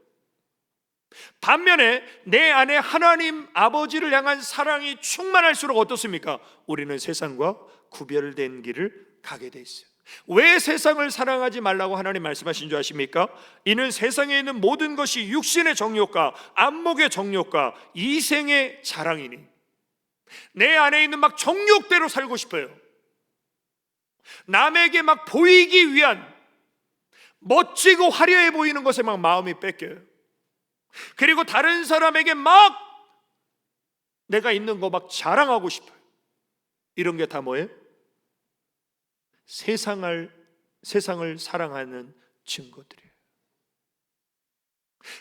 반면에 내 안에 하나님 아버지를 향한 사랑이 충만할수록 어떻습니까? 우리는 세상과 구별된 길을 가게 돼 있어요. 왜 세상을 사랑하지 말라고 하나님 말씀하신 줄 아십니까? 이는 세상에 있는 모든 것이 육신의 정욕과 안목의 정욕과 이생의 자랑이니, 내 안에 있는 막 정욕대로 살고 싶어요. 남에게 막 보이기 위한 멋지고 화려해 보이는 것에 막 마음이 뺏겨요. 그리고 다른 사람에게 막 내가 있는 거 막 자랑하고 싶어요. 이런 게 다 뭐예요? 세상을 사랑하는 증거들이에요.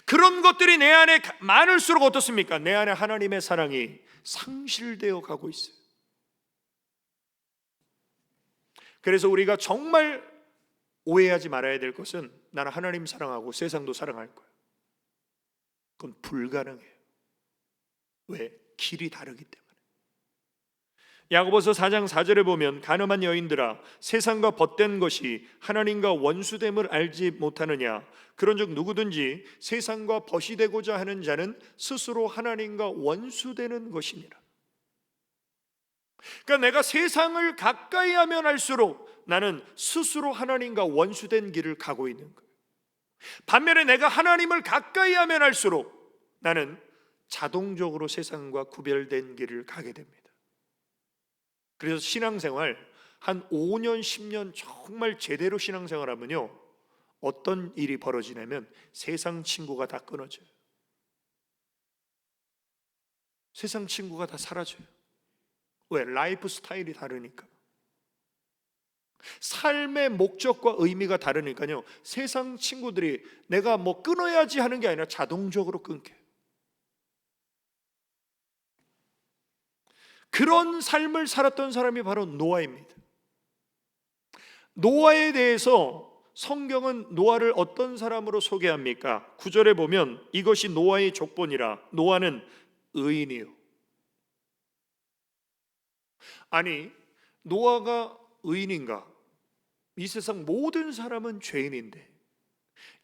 그런 것들이 내 안에 많을수록 어떻습니까? 내 안에 하나님의 사랑이 상실되어 가고 있어요. 그래서 우리가 정말 오해하지 말아야 될 것은 나는 하나님 사랑하고 세상도 사랑할 거예요. 그건 불가능해요. 왜? 길이 다르기 때문에. 야고보서 4장 4절에 보면 가늠한 여인들아 세상과 벗된 것이 하나님과 원수됨을 알지 못하느냐, 그런즉 누구든지 세상과 벗이 되고자 하는 자는 스스로 하나님과 원수되는 것이니라. 그러니까 내가 세상을 가까이 하면 할수록 나는 스스로 하나님과 원수된 길을 가고 있는 거예요. 반면에 내가 하나님을 가까이 하면 할수록 나는 자동적으로 세상과 구별된 길을 가게 됩니다. 그래서 신앙생활 한 5년 10년 정말 제대로 신앙생활하면요 어떤 일이 벌어지냐면 세상 친구가 다 끊어져요. 세상 친구가 다 사라져요. 왜? 라이프 스타일이 다르니까. 삶의 목적과 의미가 다르니까요 세상 친구들이 내가 뭐 끊어야지 하는 게 아니라 자동적으로 끊겨요. 그런 삶을 살았던 사람이 바로 노아입니다. 노아에 대해서 성경은 노아를 어떤 사람으로 소개합니까? 9절에 보면 이것이 노아의 족본이라. 노아는 의인이요. 아니, 노아가 의인인가? 이 세상 모든 사람은 죄인인데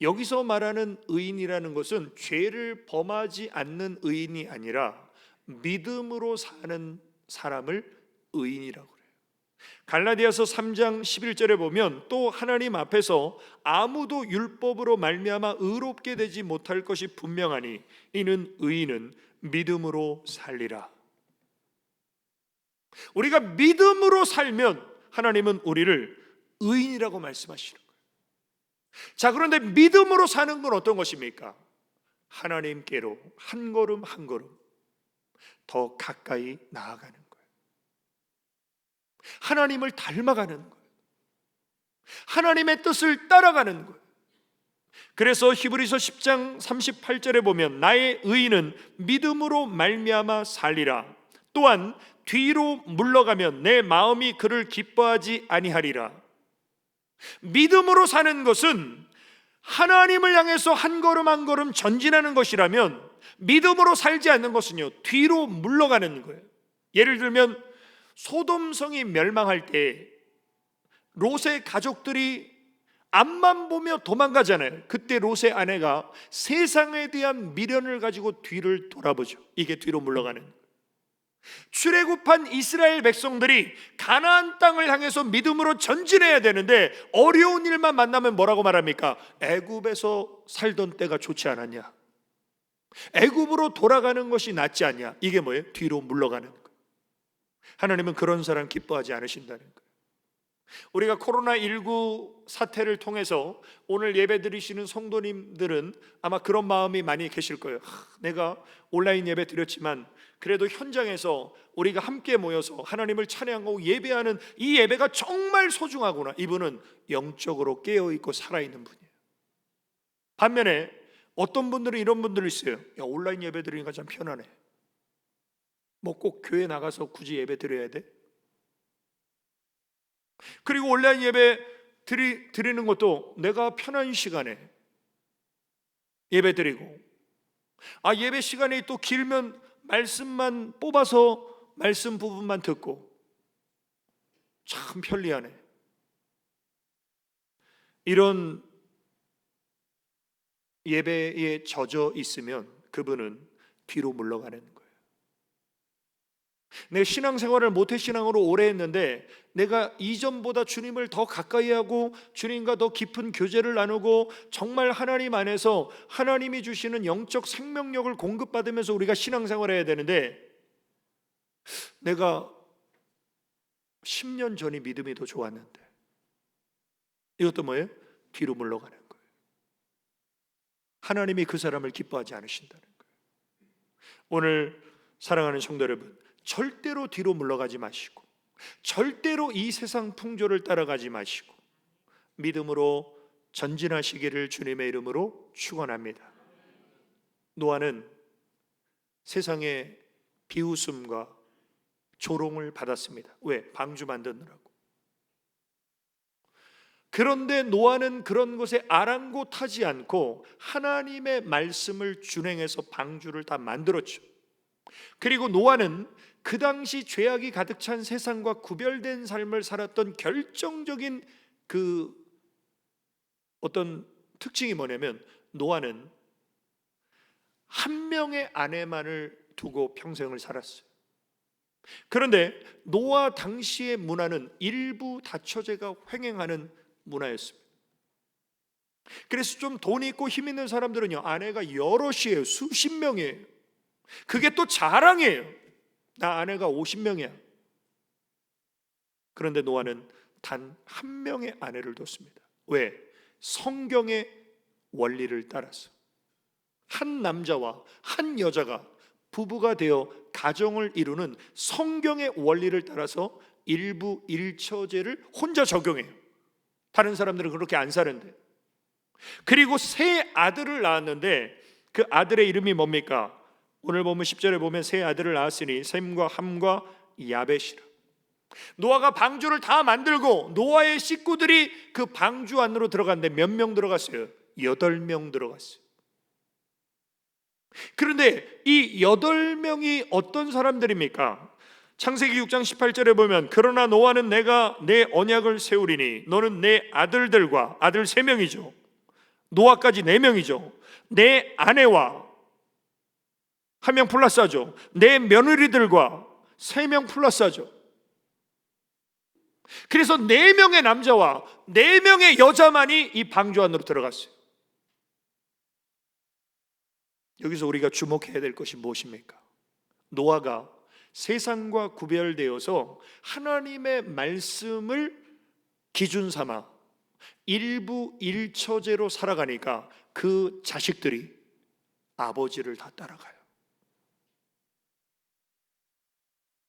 여기서 말하는 의인이라는 것은 죄를 범하지 않는 의인이 아니라 믿음으로 사는 사람을 의인이라고 그래요. 갈라디아서 3장 11절에 보면 또 하나님 앞에서 아무도 율법으로 말미암아 의롭게 되지 못할 것이 분명하니 이는 의인은 믿음으로 살리라. 우리가 믿음으로 살면 하나님은 우리를 의인이라고 말씀하시는 거예요. 자, 그런데 믿음으로 사는 건 어떤 것입니까? 하나님께로 한 걸음 한 걸음 더 가까이 나아가는 거예요. 하나님을 닮아가는 거예요. 하나님의 뜻을 따라가는 거예요. 그래서 히브리서 10장 38절에 보면 나의 의인은 믿음으로 말미암아 살리라. 또한 뒤로 물러가면 내 마음이 그를 기뻐하지 아니하리라. 믿음으로 사는 것은 하나님을 향해서 한 걸음 한 걸음 전진하는 것이라면 믿음으로 살지 않는 것은요 뒤로 물러가는 거예요. 예를 들면 소돔성이 멸망할 때 롯의 가족들이 앞만 보며 도망가잖아요. 그때 롯의 아내가 세상에 대한 미련을 가지고 뒤를 돌아보죠. 이게 뒤로 물러가는 거예요. 출애굽한 이스라엘 백성들이 가나안 땅을 향해서 믿음으로 전진해야 되는데 어려운 일만 만나면 뭐라고 말합니까? 애굽에서 살던 때가 좋지 않았냐? 애굽으로 돌아가는 것이 낫지 않냐? 이게 뭐예요? 뒤로 물러가는 거예요. 하나님은 그런 사람 기뻐하지 않으신다는 거예요. 우리가 코로나19 사태를 통해서 오늘 예배 드리시는 성도님들은 아마 그런 마음이 많이 계실 거예요. 내가 온라인 예배 드렸지만 그래도 현장에서 우리가 함께 모여서 하나님을 찬양하고 예배하는 이 예배가 정말 소중하구나. 이분은 영적으로 깨어있고 살아있는 분이에요. 반면에 어떤 분들은 이런 분들이 있어요. 야, 온라인 예배 드리니까 참 편하네. 뭐 꼭 교회 나가서 굳이 예배 드려야 돼? 그리고 온라인 예배 드리는 것도 내가 편한 시간에 예배 드리고, 예배 시간이 또 길면 말씀만 뽑아서 말씀 부분만 듣고 참 편리하네. 이런 예배에 젖어 있으면 그분은 뒤로 물러가는 거예요. 내 신앙생활을 모태신앙으로 오래 했는데 내가 이전보다 주님을 더 가까이 하고 주님과 더 깊은 교제를 나누고 정말 하나님 안에서 하나님이 주시는 영적 생명력을 공급받으면서 우리가 신앙생활을 해야 되는데 내가 10년 전이 믿음이 더 좋았는데 이것도 뭐예요? 뒤로 물러가는 거예요. 하나님이 그 사람을 기뻐하지 않으신다는 거예요. 오늘 사랑하는 성도 여러분, 절대로 뒤로 물러가지 마시고 절대로 이 세상 풍조를 따라가지 마시고 믿음으로 전진하시기를 주님의 이름으로 축원합니다. 노아는 세상의 비웃음과 조롱을 받았습니다. 왜? 방주 만드느라고. 그런데 노아는 그런 것에 아랑곳하지 않고 하나님의 말씀을 준행해서 방주를 다 만들었죠. 그리고 노아는 그 당시 죄악이 가득 찬 세상과 구별된 삶을 살았던 결정적인 그 어떤 특징이 뭐냐면 노아는 한 명의 아내만을 두고 평생을 살았어요. 그런데 노아 당시의 문화는 일부 다처제가 횡행하는 문화였습니다. 그래서 좀 돈 있고 힘 있는 사람들은요, 아내가 여럿이에요. 수십 명이에요. 그게 또 자랑이에요. 나 아내가 50명이야. 그런데 노아는 단 한 명의 아내를 뒀습니다. 왜? 성경의 원리를 따라서 한 남자와 한 여자가 부부가 되어 가정을 이루는 성경의 원리를 따라서 일부 일처제를 혼자 적용해요. 다른 사람들은 그렇게 안 사는데. 그리고 세 아들을 낳았는데 그 아들의 이름이 뭡니까? 오늘 보면 10절에 보면 세 아들을 낳았으니 셈과 함과 야벳이라. 노아가 방주를 다 만들고 노아의 식구들이 그 방주 안으로 들어갔는데 몇 명 들어갔어요? 8명 들어갔어요. 그런데 이 8명이 어떤 사람들입니까? 창세기 6장 18절에 보면 그러나 노아는 내가 내 언약을 세우리니 너는 내 아들들과 아들 3명이죠. 노아까지 4명이죠. 내 아내와 1명 플러스 하죠. 내 며느리들과 3명 플러스 하죠. 그래서 4명의 남자와 4명의 여자만이 이 방주 안으로 들어갔어요. 여기서 우리가 주목해야 될 것이 무엇입니까? 노아가 세상과 구별되어서 하나님의 말씀을 기준 삼아 일부 일처제로 살아가니까 그 자식들이 아버지를 다 따라가요.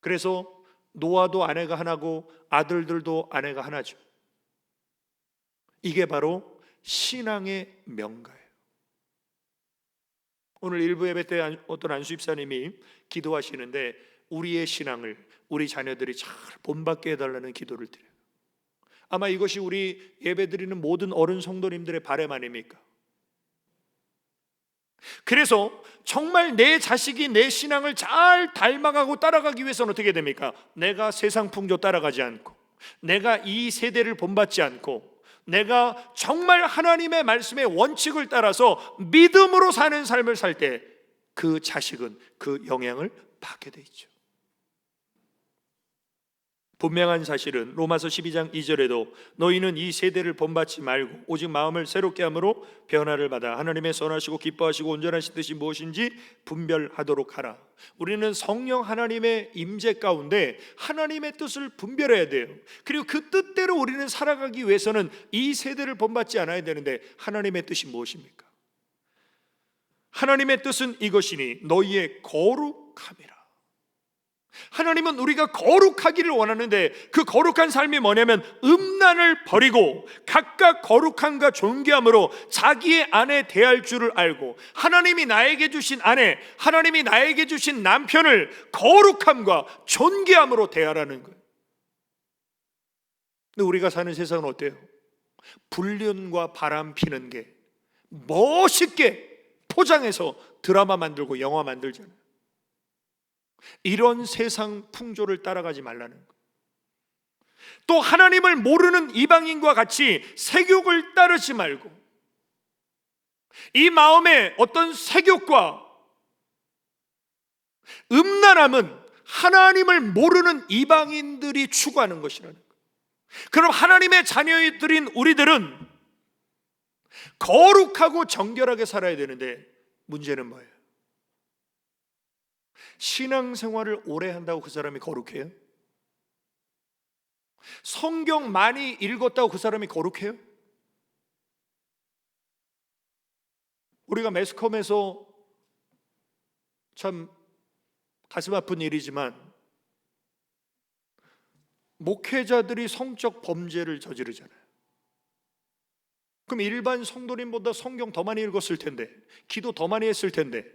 그래서 노아도 아내가 하나고 아들들도 아내가 하나죠. 이게 바로 신앙의 명가예요. 오늘 일부 예배 때 어떤 안수집사님이 기도하시는데 우리의 신앙을 우리 자녀들이 잘 본받게 해달라는 기도를 드려요. 아마 이것이 우리 예배드리는 모든 어른 성도님들의 바람 아닙니까? 그래서 정말 내 자식이 내 신앙을 잘 닮아가고 따라가기 위해서는 어떻게 됩니까? 내가 세상 풍조 따라가지 않고 내가 이 세대를 본받지 않고 내가 정말 하나님의 말씀의 원칙을 따라서 믿음으로 사는 삶을 살 때 그 자식은 그 영향을 받게 돼 있죠. 분명한 사실은 로마서 12장 2절에도 너희는 이 세대를 본받지 말고 오직 마음을 새롭게 함으로 변화를 받아 하나님의 선하시고 기뻐하시고 온전하신 뜻이 무엇인지 분별하도록 하라. 우리는 성령 하나님의 임재 가운데 하나님의 뜻을 분별해야 돼요. 그리고 그 뜻대로 우리는 살아가기 위해서는 이 세대를 본받지 않아야 되는데 하나님의 뜻이 무엇입니까? 하나님의 뜻은 이것이니 너희의 거룩함이라. 하나님은 우리가 거룩하기를 원하는데 그 거룩한 삶이 뭐냐면 음란을 버리고 각각 거룩함과 존귀함으로 자기의 아내 대할 줄을 알고 하나님이 나에게 주신 아내, 하나님이 나에게 주신 남편을 거룩함과 존귀함으로 대하라는 거예요. 근데 우리가 사는 세상은 어때요? 불륜과 바람 피는 게 멋있게 포장해서 드라마 만들고 영화 만들잖아요. 이런 세상 풍조를 따라가지 말라는 것. 또 하나님을 모르는 이방인과 같이 세욕을 따르지 말고 이 마음에 어떤 세욕과 음란함은 하나님을 모르는 이방인들이 추구하는 것이라는 것. 그럼 하나님의 자녀들인 우리들은 거룩하고 정결하게 살아야 되는데 문제는 뭐예요? 신앙생활을 오래 한다고 그 사람이 거룩해요? 성경 많이 읽었다고 그 사람이 거룩해요? 우리가 매스컴에서 참 가슴 아픈 일이지만 목회자들이 성적 범죄를 저지르잖아요. 그럼 일반 성도님보다 성경 더 많이 읽었을 텐데, 기도 더 많이 했을 텐데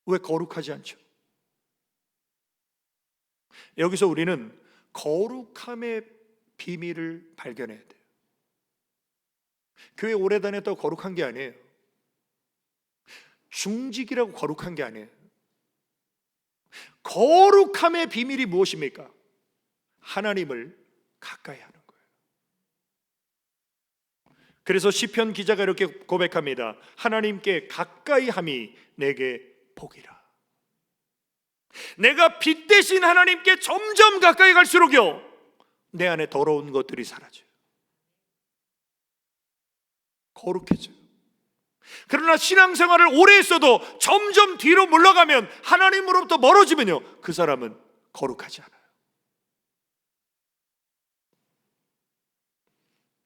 왜 거룩하지 않죠? 여기서 우리는 거룩함의 비밀을 발견해야 돼요. 교회 오래 다녔다고 거룩한 게 아니에요. 중직이라고 거룩한 게 아니에요. 거룩함의 비밀이 무엇입니까? 하나님을 가까이 하는 거예요. 그래서 시편 기자가 이렇게 고백합니다. 하나님께 가까이 함이 내게 복이라. 내가 빛 대신 하나님께 점점 가까이 갈수록요 내 안에 더러운 것들이 사라져요. 거룩해져요. 그러나 신앙생활을 오래 했어도 점점 뒤로 물러가면, 하나님으로부터 멀어지면요 그 사람은 거룩하지 않아요.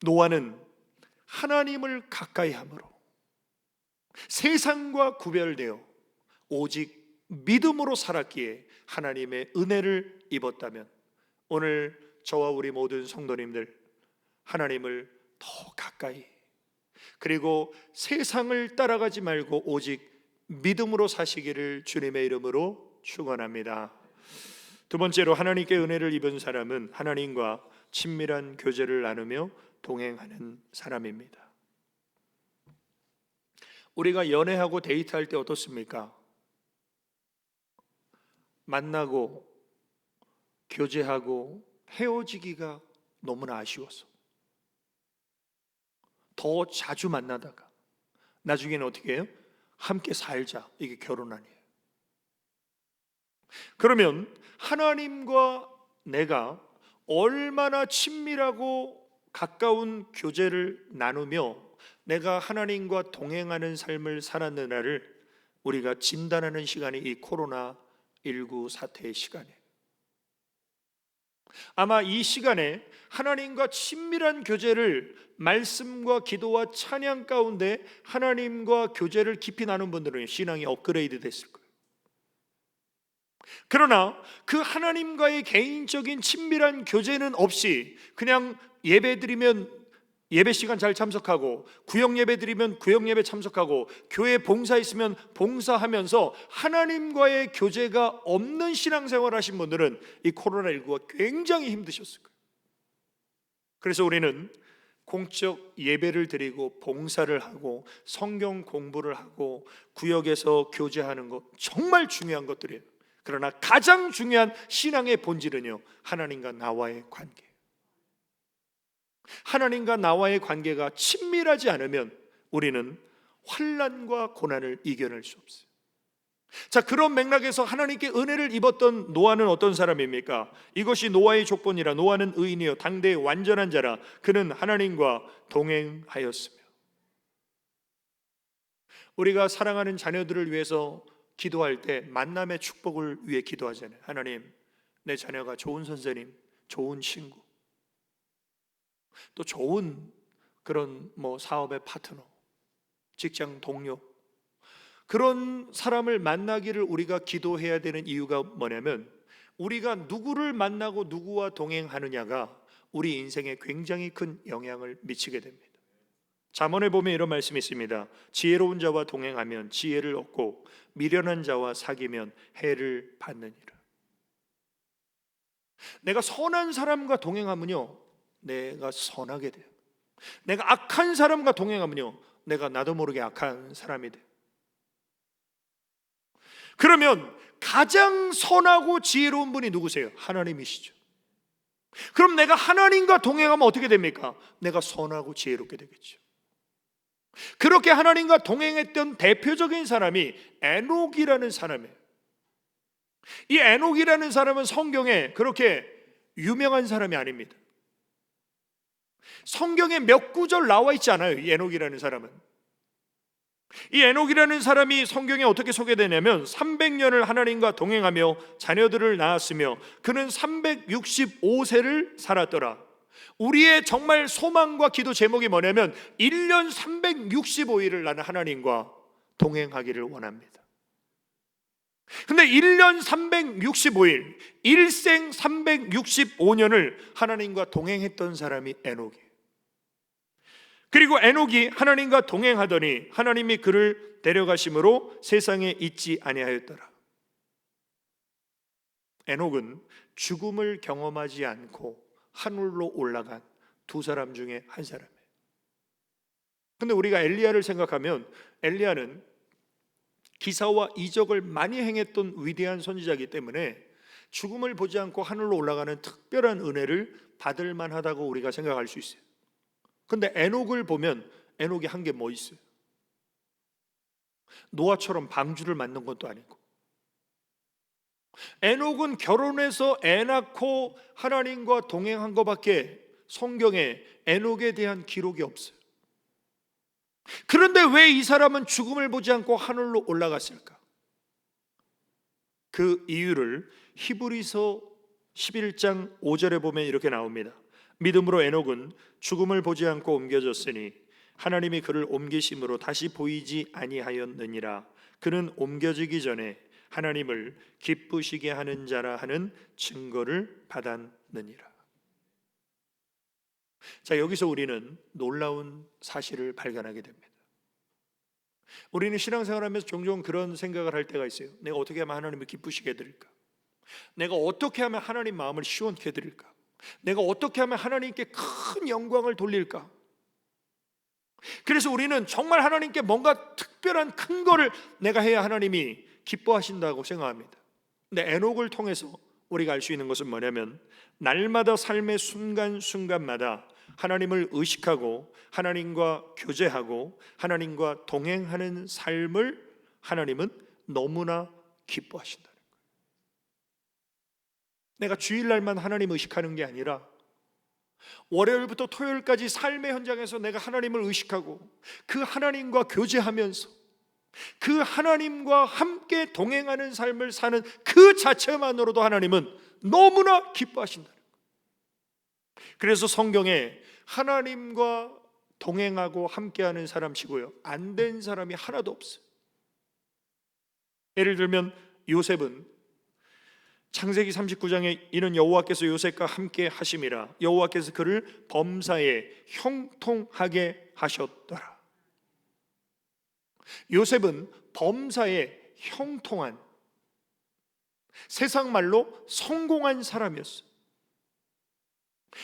노아는 하나님을 가까이 함으로 세상과 구별되어 오직 믿음으로 살았기에 하나님의 은혜를 입었다면, 오늘 저와 우리 모든 성도님들 하나님을 더 가까이, 그리고 세상을 따라가지 말고 오직 믿음으로 사시기를 주님의 이름으로 축원합니다. 두 번째로, 하나님께 은혜를 입은 사람은 하나님과 친밀한 교제를 나누며 동행하는 사람입니다. 우리가 연애하고 데이트할 때 어떻습니까? 만나고 교제하고 헤어지기가 너무나 아쉬워서 더 자주 만나다가 나중에는 어떻게 해요? 함께 살자. 이게 결혼 아니에요. 그러면 하나님과 내가 얼마나 친밀하고 가까운 교제를 나누며 내가 하나님과 동행하는 삶을 살았느냐를 우리가 진단하는 시간이 이 코로나19 사태의 시간이에요. 아마 이 시간에 하나님과 친밀한 교제를 말씀과 기도와 찬양 가운데 하나님과 교제를 깊이 나눈 분들은 신앙이 업그레이드 됐을 거예요. 그러나 그 하나님과의 개인적인 친밀한 교제는 없이 그냥 예배 드리면 예배 시간 잘 참석하고, 구역 예배 드리면 구역 예배 참석하고, 교회 봉사 있으면 봉사하면서 하나님과의 교제가 없는 신앙생활 하신 분들은 이 코로나19가 굉장히 힘드셨을 거예요. 그래서 우리는 공적 예배를 드리고 봉사를 하고 성경 공부를 하고 구역에서 교제하는 것 정말 중요한 것들이에요. 그러나 가장 중요한 신앙의 본질은요 하나님과 나와의 관계. 하나님과 나와의 관계가 친밀하지 않으면 우리는 환난과 고난을 이겨낼 수 없어요. 자, 그런 맥락에서 하나님께 은혜를 입었던 노아는 어떤 사람입니까? 이것이 노아의 조건이라. 노아는 의인이요 당대의 완전한 자라. 그는 하나님과 동행하였으며. 우리가 사랑하는 자녀들을 위해서 기도할 때 만남의 축복을 위해 기도하잖아요. 하나님, 내 자녀가 좋은 선생님, 좋은 친구, 또 좋은 그런 사업의 파트너, 직장 동료, 그런 사람을 만나기를 우리가 기도해야 되는 이유가 뭐냐면, 우리가 누구를 만나고 누구와 동행하느냐가 우리 인생에 굉장히 큰 영향을 미치게 됩니다. 잠언에 보면 이런 말씀이 있습니다. 지혜로운 자와 동행하면 지혜를 얻고 미련한 자와 사귀면 해를 받느니라. 내가 선한 사람과 동행하면요, 내가 선하게 돼요. 내가 악한 사람과 동행하면요, 내가 나도 모르게 악한 사람이 돼요. 그러면 가장 선하고 지혜로운 분이 누구세요? 하나님이시죠. 그럼 내가 하나님과 동행하면 어떻게 됩니까? 내가 선하고 지혜롭게 되겠죠. 그렇게 하나님과 동행했던 대표적인 사람이 에녹이라는 사람이에요. 이 에녹이라는 사람은 성경에 그렇게 유명한 사람이 아닙니다. 성경에 몇 구절 나와 있지 않아요. 이 에녹이라는 사람은. 이 에녹이라는 사람이 성경에 어떻게 소개되냐면 300년을 하나님과 동행하며 자녀들을 낳았으며 그는 365세를 살았더라. 우리의 정말 소망과 기도 제목이 뭐냐면 1년 365일을 나는 하나님과 동행하기를 원합니다. 근데 1년 365일, 일생 365년을 하나님과 동행했던 사람이 에녹이에요. 그리고 에녹이 하나님과 동행하더니 하나님이 그를 데려가심으로 세상에 있지 아니하였더라. 에녹은 죽음을 경험하지 않고 하늘로 올라간 두 사람 중에 한 사람이에요. 근데 우리가 엘리야를 생각하면 엘리야는 기사와 이적을 많이 행했던 위대한 선지자이기 때문에 죽음을 보지 않고 하늘로 올라가는 특별한 은혜를 받을 만하다고 우리가 생각할 수 있어요. 근데 에녹을 보면 에녹이 한 게 뭐 있어요? 노아처럼 방주를 만든 것도 아니고, 에녹은 결혼해서 애 낳고 하나님과 동행한 것밖에 성경에 에녹에 대한 기록이 없어요. 그런데 왜 이 사람은 죽음을 보지 않고 하늘로 올라갔을까? 그 이유를 히브리서 11장 5절에 보면 이렇게 나옵니다. 믿음으로 에녹은 죽음을 보지 않고 옮겨졌으니 하나님이 그를 옮기심으로 다시 보이지 아니하였느니라. 그는 옮겨지기 전에 하나님을 기쁘시게 하는 자라 하는 증거를 받았느니라. 자, 여기서 우리는 놀라운 사실을 발견하게 됩니다. 우리는 신앙생활하면서 종종 그런 생각을 할 때가 있어요. 내가 어떻게 하면 하나님을 기쁘시게 해드릴까? 내가 어떻게 하면 하나님 마음을 시원케 해드릴까? 내가 어떻게 하면 하나님께 큰 영광을 돌릴까? 그래서 우리는 정말 하나님께 뭔가 특별한 큰 거를 내가 해야 하나님이 기뻐하신다고 생각합니다. 근데 에녹을 통해서 우리가 알 수 있는 것은 뭐냐면 날마다 삶의 순간순간마다 하나님을 의식하고 하나님과 교제하고 하나님과 동행하는 삶을 하나님은 너무나 기뻐하신다는 거예요. 내가 주일날만 하나님 의식하는 게 아니라 월요일부터 토요일까지 삶의 현장에서 내가 하나님을 의식하고 그 하나님과 교제하면서 그 하나님과 함께 동행하는 삶을 사는 그 자체만으로도 하나님은 너무나 기뻐하신다는 거예요. 그래서 성경에 하나님과 동행하고 함께하는 사람 치고요, 안 된 사람이 하나도 없어요. 예를 들면 요셉은 창세기 39장에 이는 여호와께서 요셉과 함께 하심이라 여호와께서 그를 범사에 형통하게 하셨더라. 요셉은 범사에 형통한, 세상 말로 성공한 사람이었어요.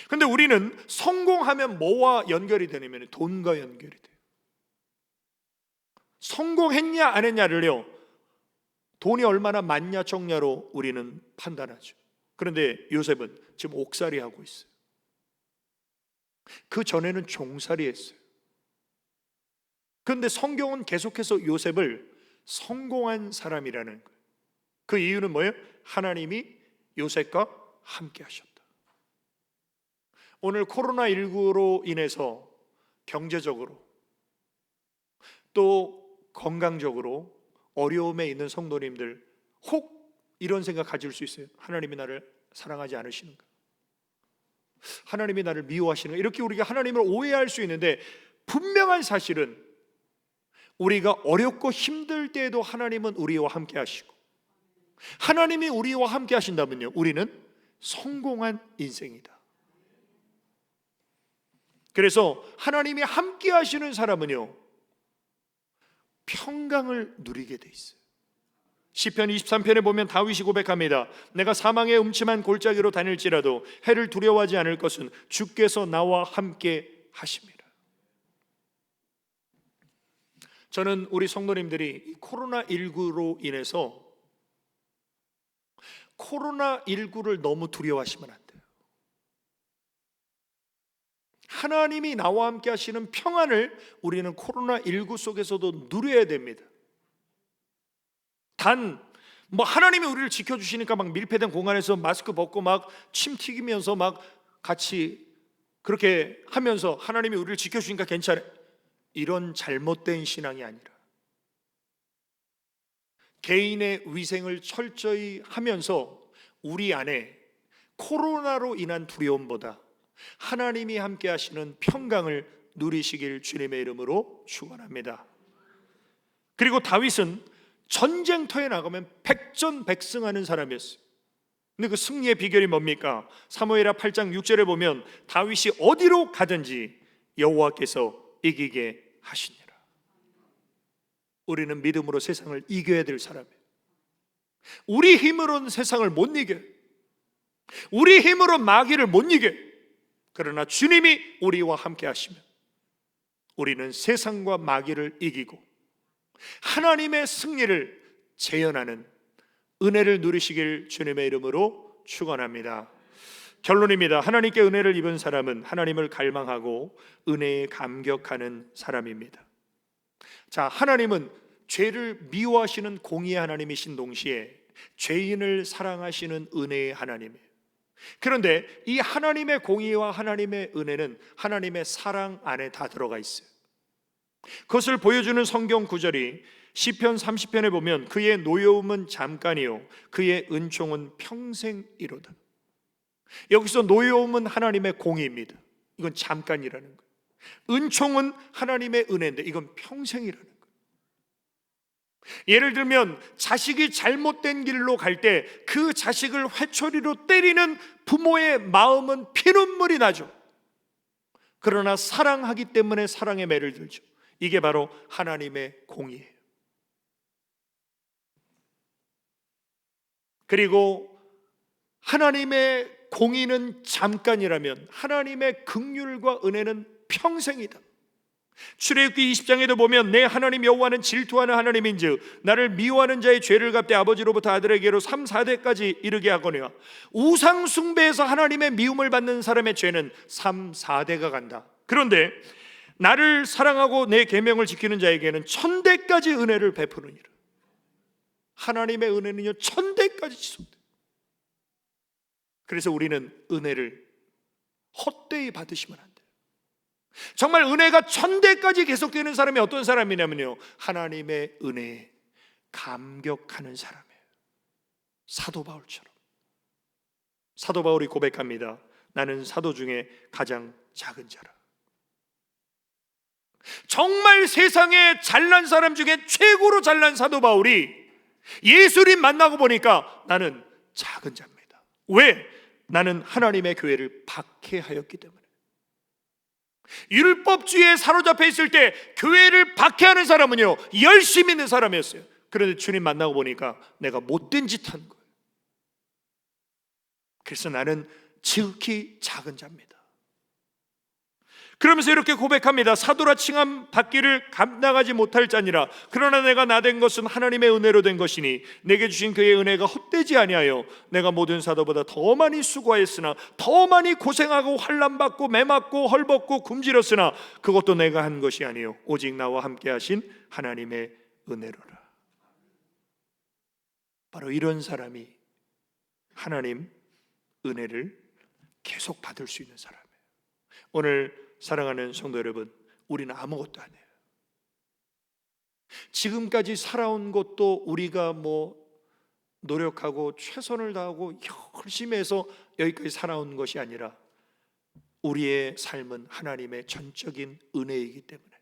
근데 우리는 성공하면 뭐와 연결이 되냐면 돈과 연결이 돼요. 성공했냐 안 했냐를요, 돈이 얼마나 많냐 적냐로 우리는 판단하죠. 그런데 요셉은 지금 옥살이 하고 있어요. 그 전에는 종살이했어요. 그런데 성경은 계속해서 요셉을 성공한 사람이라는 거예요. 그 이유는 뭐예요? 하나님이 요셉과 함께 하셨다. 오늘 코로나19로 인해서 경제적으로 또 건강적으로 어려움에 있는 성도님들, 혹 이런 생각 가질 수 있어요. 하나님이 나를 사랑하지 않으시는가? 하나님이 나를 미워하시는가? 이렇게 우리가 하나님을 오해할 수 있는데, 분명한 사실은 우리가 어렵고 힘들 때에도 하나님은 우리와 함께 하시고, 하나님이 우리와 함께 하신다면요, 우리는 성공한 인생이다. 그래서 하나님이 함께 하시는 사람은요, 평강을 누리게 돼 있어요. 시편 23편에 보면 다윗이 고백합니다. 내가 사망의 음침한 골짜기로 다닐지라도 해를 두려워하지 않을 것은 주께서 나와 함께 하십니다. 저는 우리 성도님들이 코로나19로 인해서 코로나19를 너무 두려워하시면 안 돼요. 하나님이 나와 함께 하시는 평안을 우리는 코로나19 속에서도 누려야 됩니다. 단 하나님이 우리를 지켜주시니까 막 밀폐된 공간에서 마스크 벗고 막 침 튀기면서 막 같이 그렇게 하면서 하나님이 우리를 지켜주시니까 괜찮아요, 이런 잘못된 신앙이 아니라, 개인의 위생을 철저히 하면서 우리 안에 코로나로 인한 두려움보다 하나님이 함께 하시는 평강을 누리시길 주님의 이름으로 축원합니다. 그리고 다윗은 전쟁터에 나가면 백전백승하는 사람이었어요. 근데 그 승리의 비결이 뭡니까? 사무엘하 8장 6절에 보면 다윗이 어디로 가든지 여호와께서 이기게 하시니라. 우리는 믿음으로 세상을 이겨야 될 사람이에요. 우리 힘으로는 세상을 못 이겨요. 우리 힘으로 마귀를 못 이겨요. 그러나 주님이 우리와 함께 하시면 우리는 세상과 마귀를 이기고 하나님의 승리를 재현하는 은혜를 누리시길 주님의 이름으로 축원합니다. 결론입니다. 하나님께 은혜를 입은 사람은 하나님을 갈망하고 은혜에 감격하는 사람입니다. 자, 하나님은 죄를 미워하시는 공의의 하나님이신 동시에 죄인을 사랑하시는 은혜의 하나님이에요. 그런데 이 하나님의 공의와 하나님의 은혜는 하나님의 사랑 안에 다 들어가 있어요. 그것을 보여주는 성경 구절이 시편 30편에 보면 그의 노여움은 잠깐이요 그의 은총은 평생이로다. 여기서 노여움은 하나님의 공의입니다. 이건 잠깐이라는 거예요. 은총은 하나님의 은혜인데 이건 평생이라는 거예요. 예를 들면 자식이 잘못된 길로 갈 때 그 자식을 회초리로 때리는 부모의 마음은 피눈물이 나죠. 그러나 사랑하기 때문에 사랑의 매를 들죠. 이게 바로 하나님의 공의예요. 그리고 하나님의 공의는 잠깐이라면 하나님의 긍휼과 은혜는 평생이다. 출애굽기 20장에도 보면 내 하나님 여호와는 질투하는 하나님인즉 나를 미워하는 자의 죄를 갚되 아버지로부터 아들에게로 3, 4대까지 이르게 하거니와 우상 숭배에서 하나님의 미움을 받는 사람의 죄는 3, 4대가 간다. 그런데 나를 사랑하고 내 계명을 지키는 자에게는 1000대까지 은혜를 베푸느니라. 하나님의 은혜는요 1000대까지 지속돼. 그래서 우리는 은혜를 헛되이 받으시면 안 돼요. 정말 은혜가 1000대까지 계속되는 사람이 어떤 사람이냐면요 하나님의 은혜에 감격하는 사람이에요. 사도 바울처럼. 사도 바울이 고백합니다. 나는 사도 중에 가장 작은 자라. 정말 세상에 잘난 사람 중에 최고로 잘난 사도 바울이 예수님 만나고 보니까 나는 작은 자입니다. 왜? 나는 하나님의 교회를 박해하였기 때문에. 율법주의에 사로잡혀 있을 때 교회를 박해하는 사람은요 열심히 있는 사람이었어요. 그런데 주님 만나고 보니까 내가 못된 짓 한 거예요. 그래서 나는 지극히 작은 자입니다. 그러면서 이렇게 고백합니다. 사도라 칭함 받기를 감당하지 못할 자니라. 그러나 내가 나된 것은 하나님의 은혜로 된 것이니 내게 주신 그의 은혜가 헛되지 아니하여 내가 모든 사도보다 더 많이 수고하였으나 더 많이 고생하고 환난받고 매맞고 헐벗고 굶주렸으나 그것도 내가 한 것이 아니요 오직 나와 함께 하신 하나님의 은혜로라. 바로 이런 사람이 하나님 은혜를 계속 받을 수 있는 사람이에요. 오늘 사랑하는 성도 여러분, 우리는 아무것도 아니에요. 지금까지 살아온 것도 우리가 노력하고 최선을 다하고 열심히 해서 여기까지 살아온 것이 아니라 우리의 삶은 하나님의 전적인 은혜이기 때문에,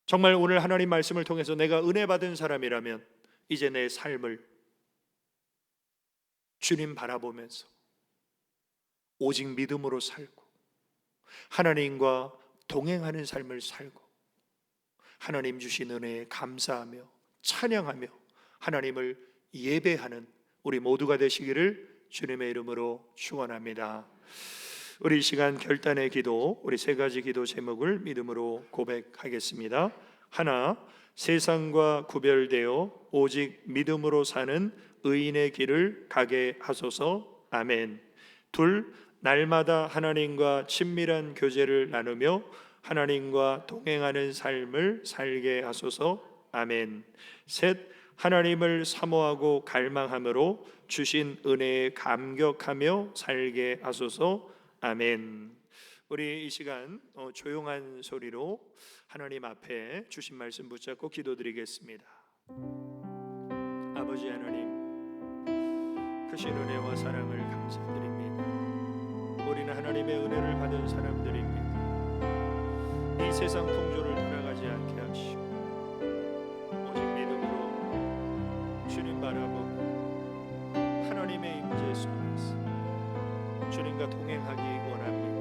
정말 오늘 하나님 말씀을 통해서 내가 은혜 받은 사람이라면 이제 내 삶을 주님 바라보면서 오직 믿음으로 살고 하나님과 동행하는 삶을 살고 하나님 주신 은혜에 감사하며 찬양하며 하나님을 예배하는 우리 모두가 되시기를 주님의 이름으로 축원합니다. 우리 이 시간 결단의 기도, 우리 세 가지 기도 제목을 믿음으로 고백하겠습니다. 하나, 세상과 구별되어 오직 믿음으로 사는 의인의 길을 가게 하소서. 아멘. 둘, 날마다 하나님과 친밀한 교제를 나누며 하나님과 동행하는 삶을 살게 하소서. 아멘. 셋, 하나님을 사모하고 갈망함으로 주신 은혜에 감격하며 살게 하소서. 아멘. 우리 이 시간 조용한 소리로 하나님 앞에 주신 말씀 붙잡고 기도드리겠습니다. 아버지 하나님, 크신 은혜와 사랑을 감사드립니다. 우리는 하나님의 은혜를 받은 사람들입니다. 이 세상 통조를 따라가지 않게 하시고 오직 믿음으로 주님 바라보고 하나님의 임재 속에서 주님과 동행하기 원합니다.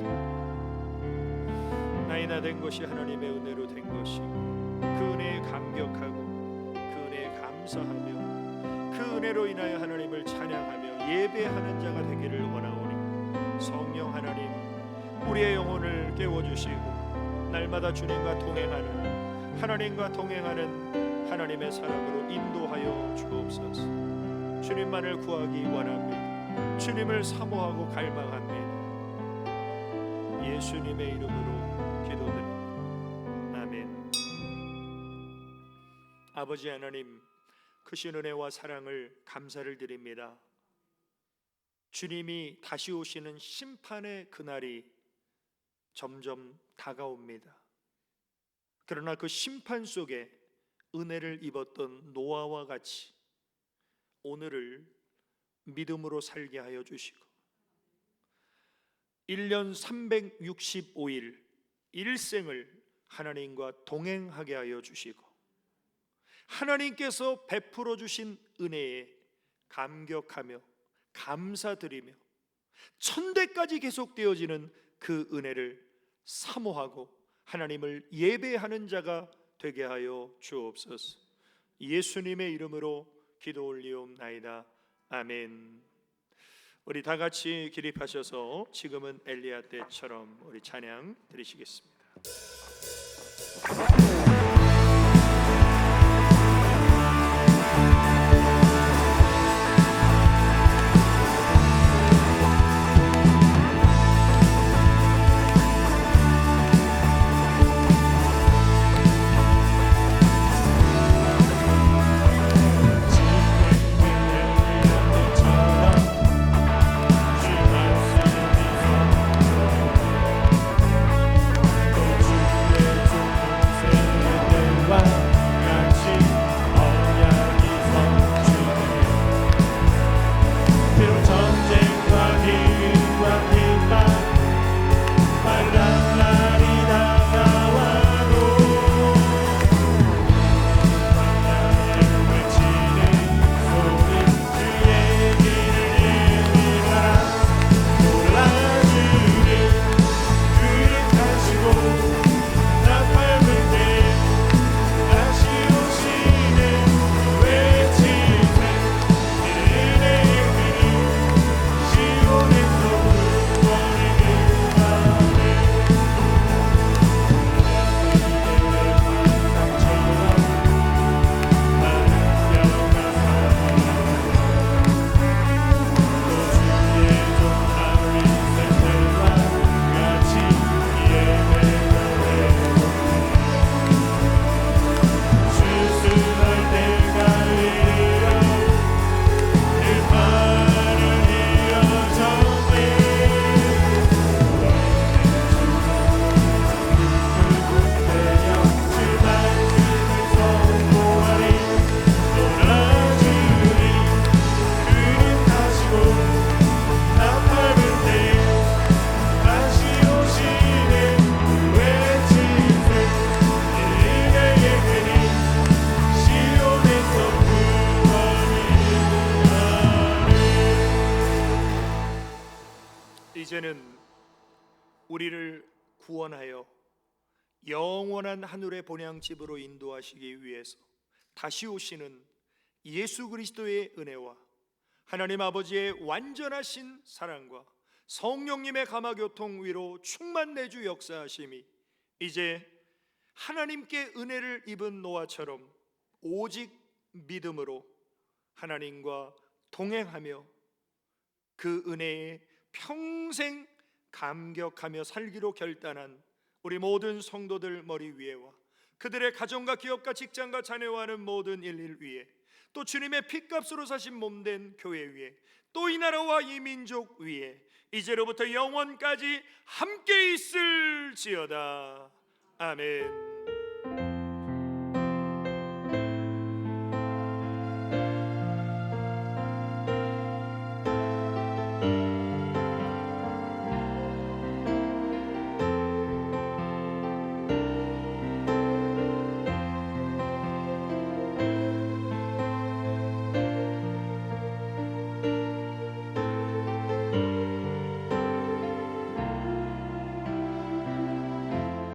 나이나 된 것이 하나님의 은혜로 된 것이고 그 은혜에 감격하고 그 은혜에 감사하며 그 은혜로 인하여 하나님을 찬양하며 예배하는 자가 되기를 원하오니 성령 하나님, 우리의 영혼을 깨워주시고 날마다 주님과 동행하는 하나님의 사람으로 인도하여 주옵소서. 주님만을 구하기 원합니다. 주님을 사모하고 갈망합니다. 예수님의 이름으로 기도드립니다. 아멘. 아버지 하나님, 크신 은혜와 사랑을 감사를 드립니다. 주님이 다시 오시는 심판의 그날이 점점 다가옵니다. 그러나 그 심판 속에 은혜를 입었던 노아와 같이 오늘을 믿음으로 살게 하여 주시고 1년 365일 일생을 하나님과 동행하게 하여 주시고 하나님께서 베풀어 주신 은혜에 감격하며 감사드리며 천대까지 계속되어지는 그 은혜를 사모하고 하나님을 예배하는 자가 되게 하여 주옵소서. 예수님의 이름으로 기도 올리옵나이다. 아멘. 우리 다 같이 기립하셔서 지금은 엘리야 때처럼 우리 찬양 드리시겠습니다. 주의 이제는 우리를 구원하여 영원한 하늘의 본향집으로 인도하시기 위해서 다시 오시는 예수 그리스도의 은혜와 하나님 아버지의 완전하신 사랑과 성령님의 감화교통 위로 충만 내주 역사하심이 이제 하나님께 은혜를 입은 노아처럼 오직 믿음으로 하나님과 동행하며 그 은혜에 평생 감격하며 살기로 결단한 우리 모든 성도들 머리 위에와 그들의 가정과 기업과 직장과 자녀와 하는 모든 일일 위에 또 주님의 피값으로 사신 몸된 교회 위에 또 이 나라와 이 민족 위에 이제로부터 영원까지 함께 있을지어다. 아멘.